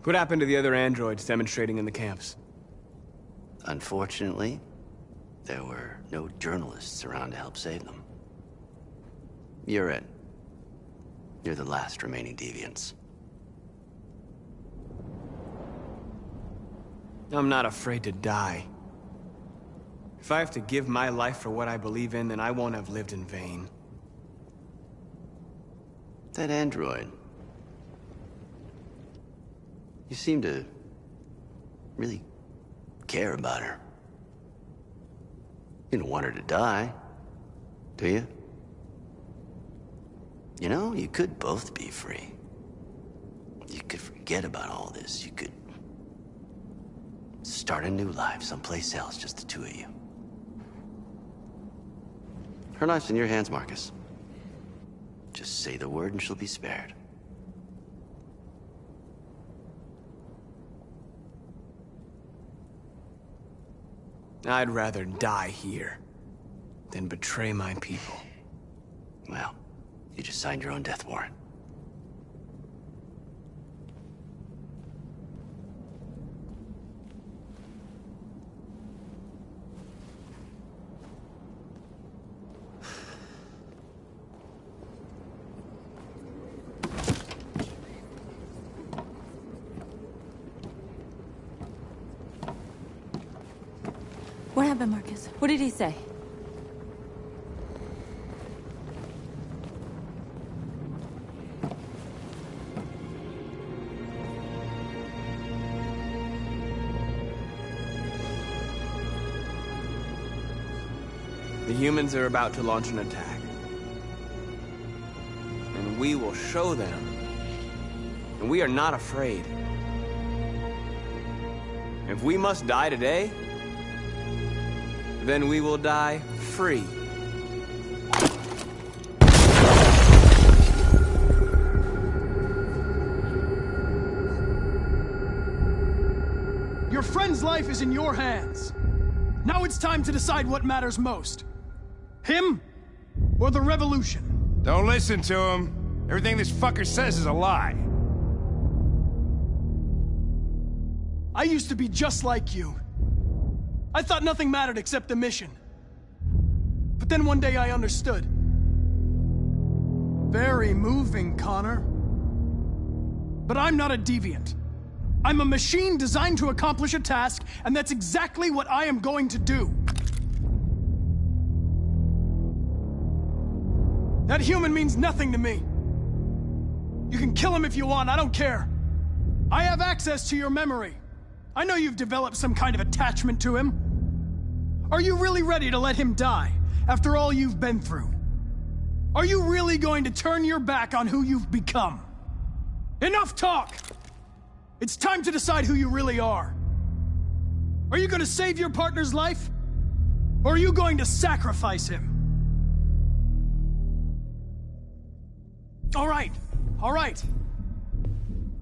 What happened to the other androids demonstrating in the camps? Unfortunately, There were no journalists around to help save them. You're it. You're the last remaining deviants. I'm not afraid to die. If I have to give my life for what I believe in, then I won't have lived in vain. That android. You seem to really care about her. You don't want her to die, do you? You know, you could both be free. You could forget about all this. You could start a new life someplace else, just the two of you. Her life's in your hands, Marcus. Just say the word and she'll be spared. I'd rather die here than betray my people. Well, you just signed your own death warrant. What happened, Marcus? What did he say? The humans are about to launch an attack. And we will show them. And we are not afraid. If we must die today, then we will die free. Your friend's life is in your hands. Now it's time to decide what matters most. Him or the revolution? Don't listen to him. Everything this fucker says is a lie. I used to be just like you. I thought nothing mattered except the mission. But then one day I understood. Very moving, Connor. But I'm not a deviant. I'm a machine designed to accomplish a task, and that's exactly what I am going to do. That human means nothing to me. You can kill him if you want, I don't care. I have access to your memory. I know you've developed some kind of attachment to him. Are you really ready to let him die after all you've been through? Are you really going to turn your back on who you've become? Enough talk! It's time to decide who you really are. Are you going to save your partner's life? Or are you going to sacrifice him? All right.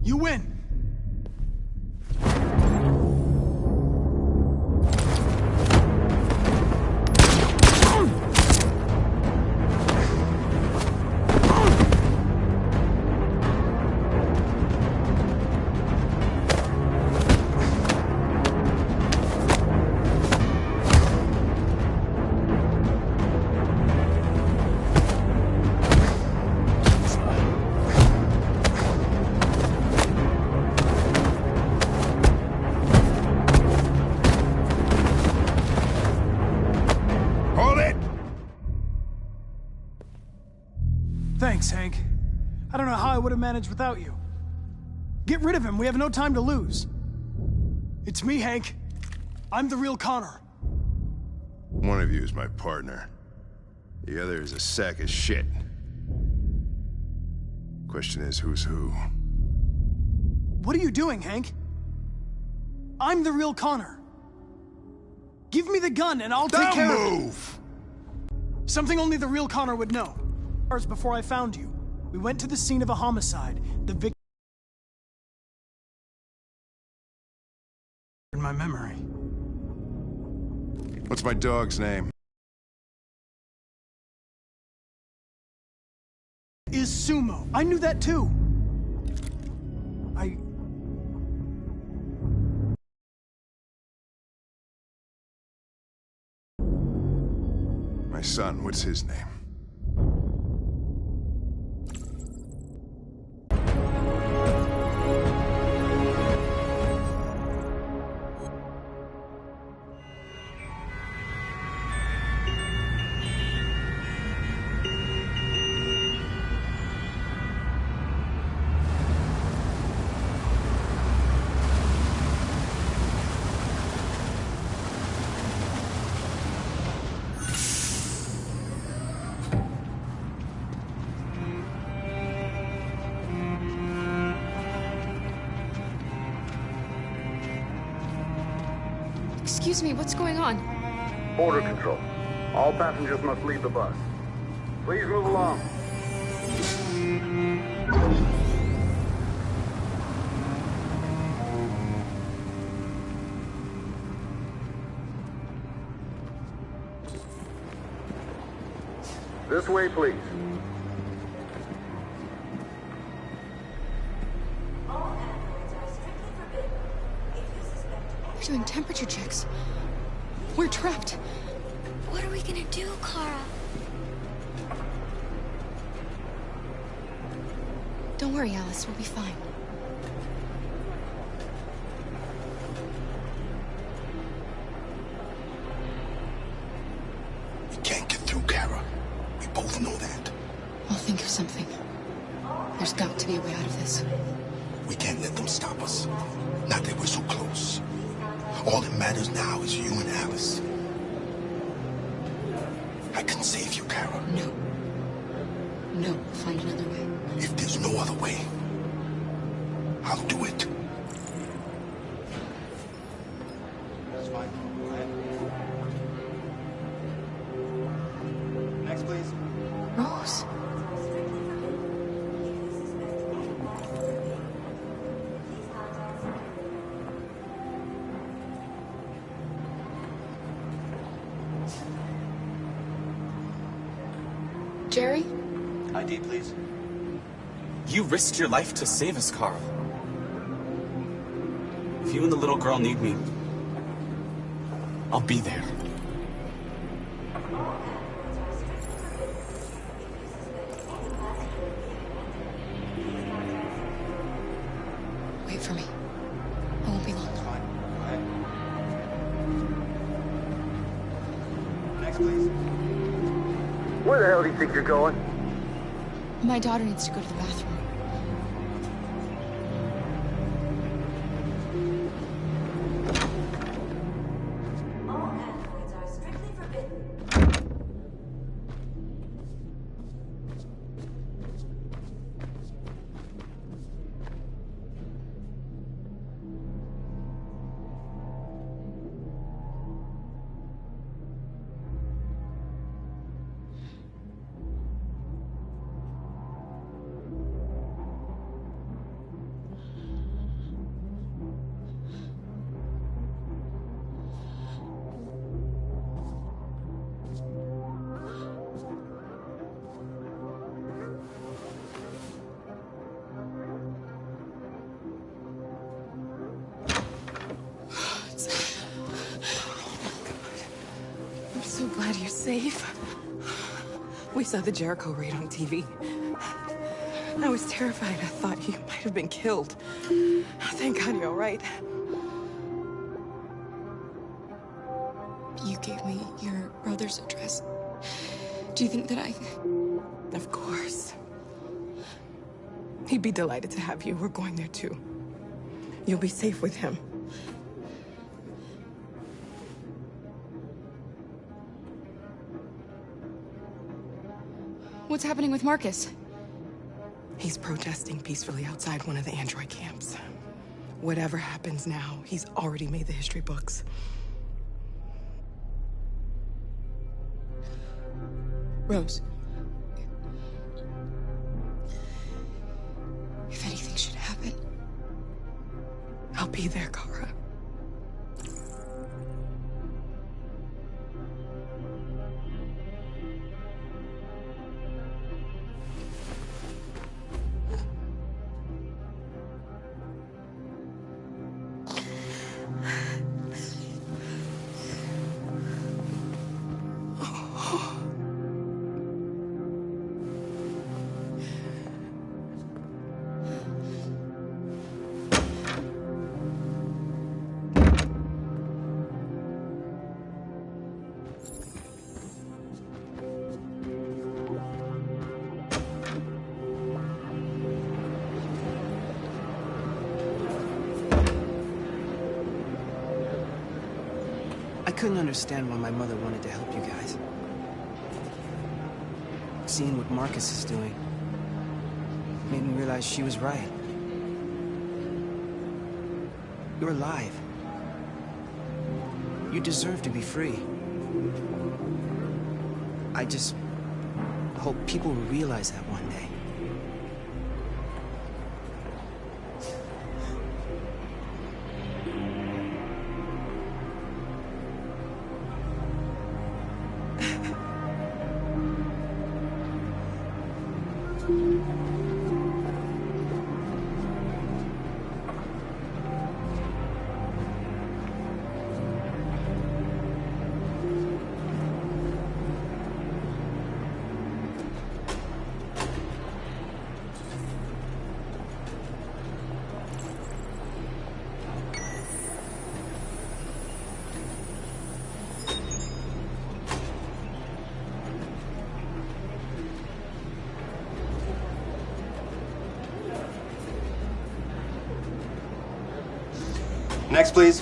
You win. Thanks, Hank. I don't know how I would have managed without you. Get rid of him. We have no time to lose. It's me, Hank. I'm the real Connor. One of you is my partner. The other is a sack of shit. Question is, who's who? What are you doing, Hank? I'm the real Connor. Give me the gun and I'll take care of it. Don't move! Something only the real Connor would know. Hours before I found you, we went to the scene of a homicide. The victim in my memory. What's my dog's name? Is Sumo. I knew that too. My son, what's his name? Excuse me, what's going on? Border control. All passengers must leave the bus. Please move along. This way, please. We're doing temperature checks. We're trapped. What are we gonna do, Kara? Don't worry, Alice. We'll be fine. We can't get through, Kara. We both know that. I'll think of something. There's got to be a way out of this. We can't let them stop us. Not that we're so close. All that matters now is you and Alice. I can save you, Kara. No. No, we'll find another way. If there's no other way, I'll do it. That's fine. Go ahead. Next, please. Rose. Jerry? ID, please. You risked your life to save us, Carl. If you and the little girl need me, I'll be there. Wait for me. I won't be long. Next, please. Where the hell do you think you're going? My daughter needs to go to the bathroom. I'm so glad you're safe. We saw the Jericho raid on TV. I was terrified. I thought you might have been killed. Thank God you're all right. You gave me your brother's address. Do you think that I... Of course. He'd be delighted to have you. We're going there too. You'll be safe with him. What's happening with Marcus? He's protesting peacefully outside one of the android camps. Whatever happens now, he's already made the history books. Rose. If anything should happen... I'll be there, Kara. Oh. I couldn't understand why my mother wanted to help you guys. Seeing what Marcus is doing made me realize she was right. You're alive. You deserve to be free. I just hope people will realize that one day. Next, please.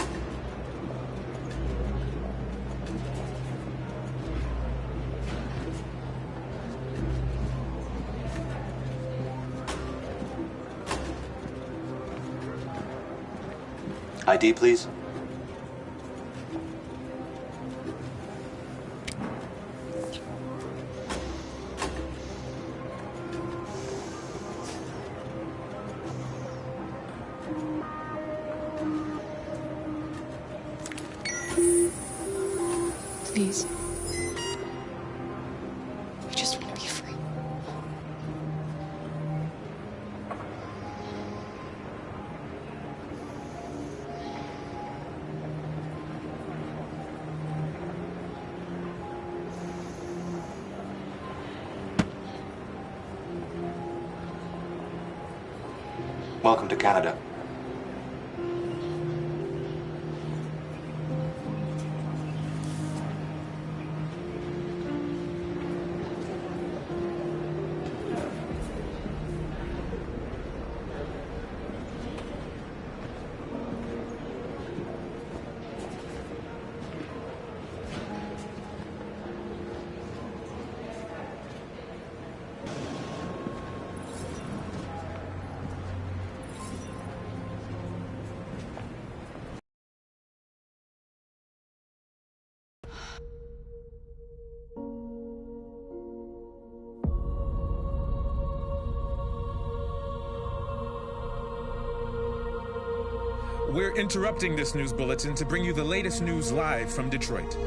ID, please. Please. I just want to be free. Welcome to Canada. We're interrupting this news bulletin to bring you the latest news live from Detroit.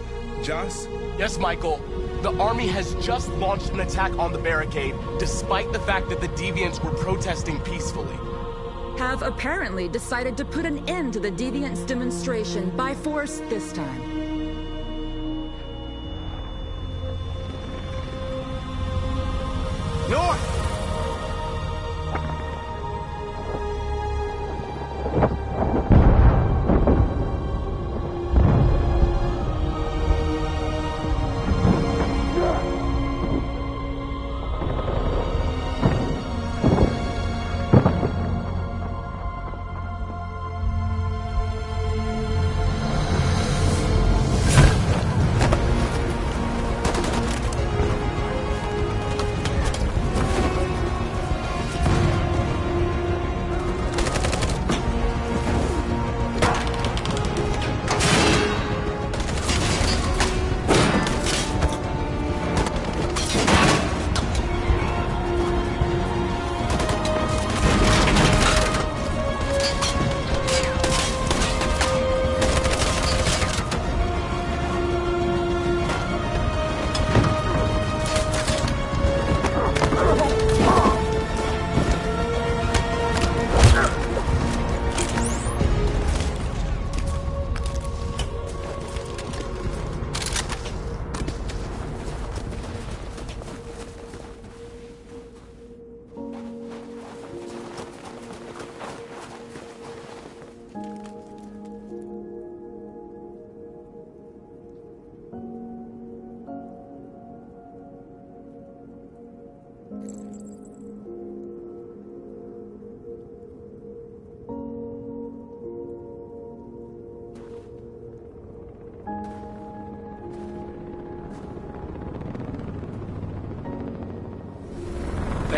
Joss? Yes, Michael. The army has just launched an attack on the barricade, despite the fact that the Deviants were protesting peacefully. Have apparently decided to put an end to the Deviants' demonstration by force this time. North!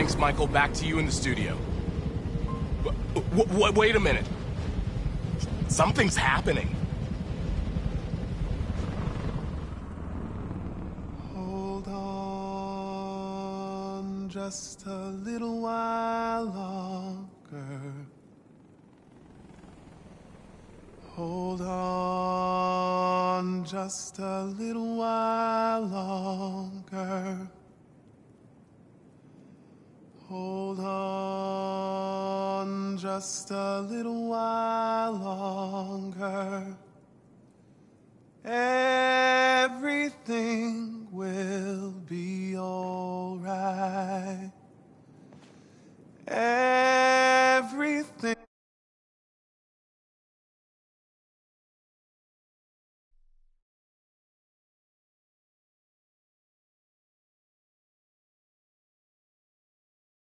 Thanks, Michael. Back to you in the studio. Wait a minute. Something's happening. Hold on just a little while longer. Hold on just a little while longer. Hold on just a little while longer. Everything will be all right. Everything.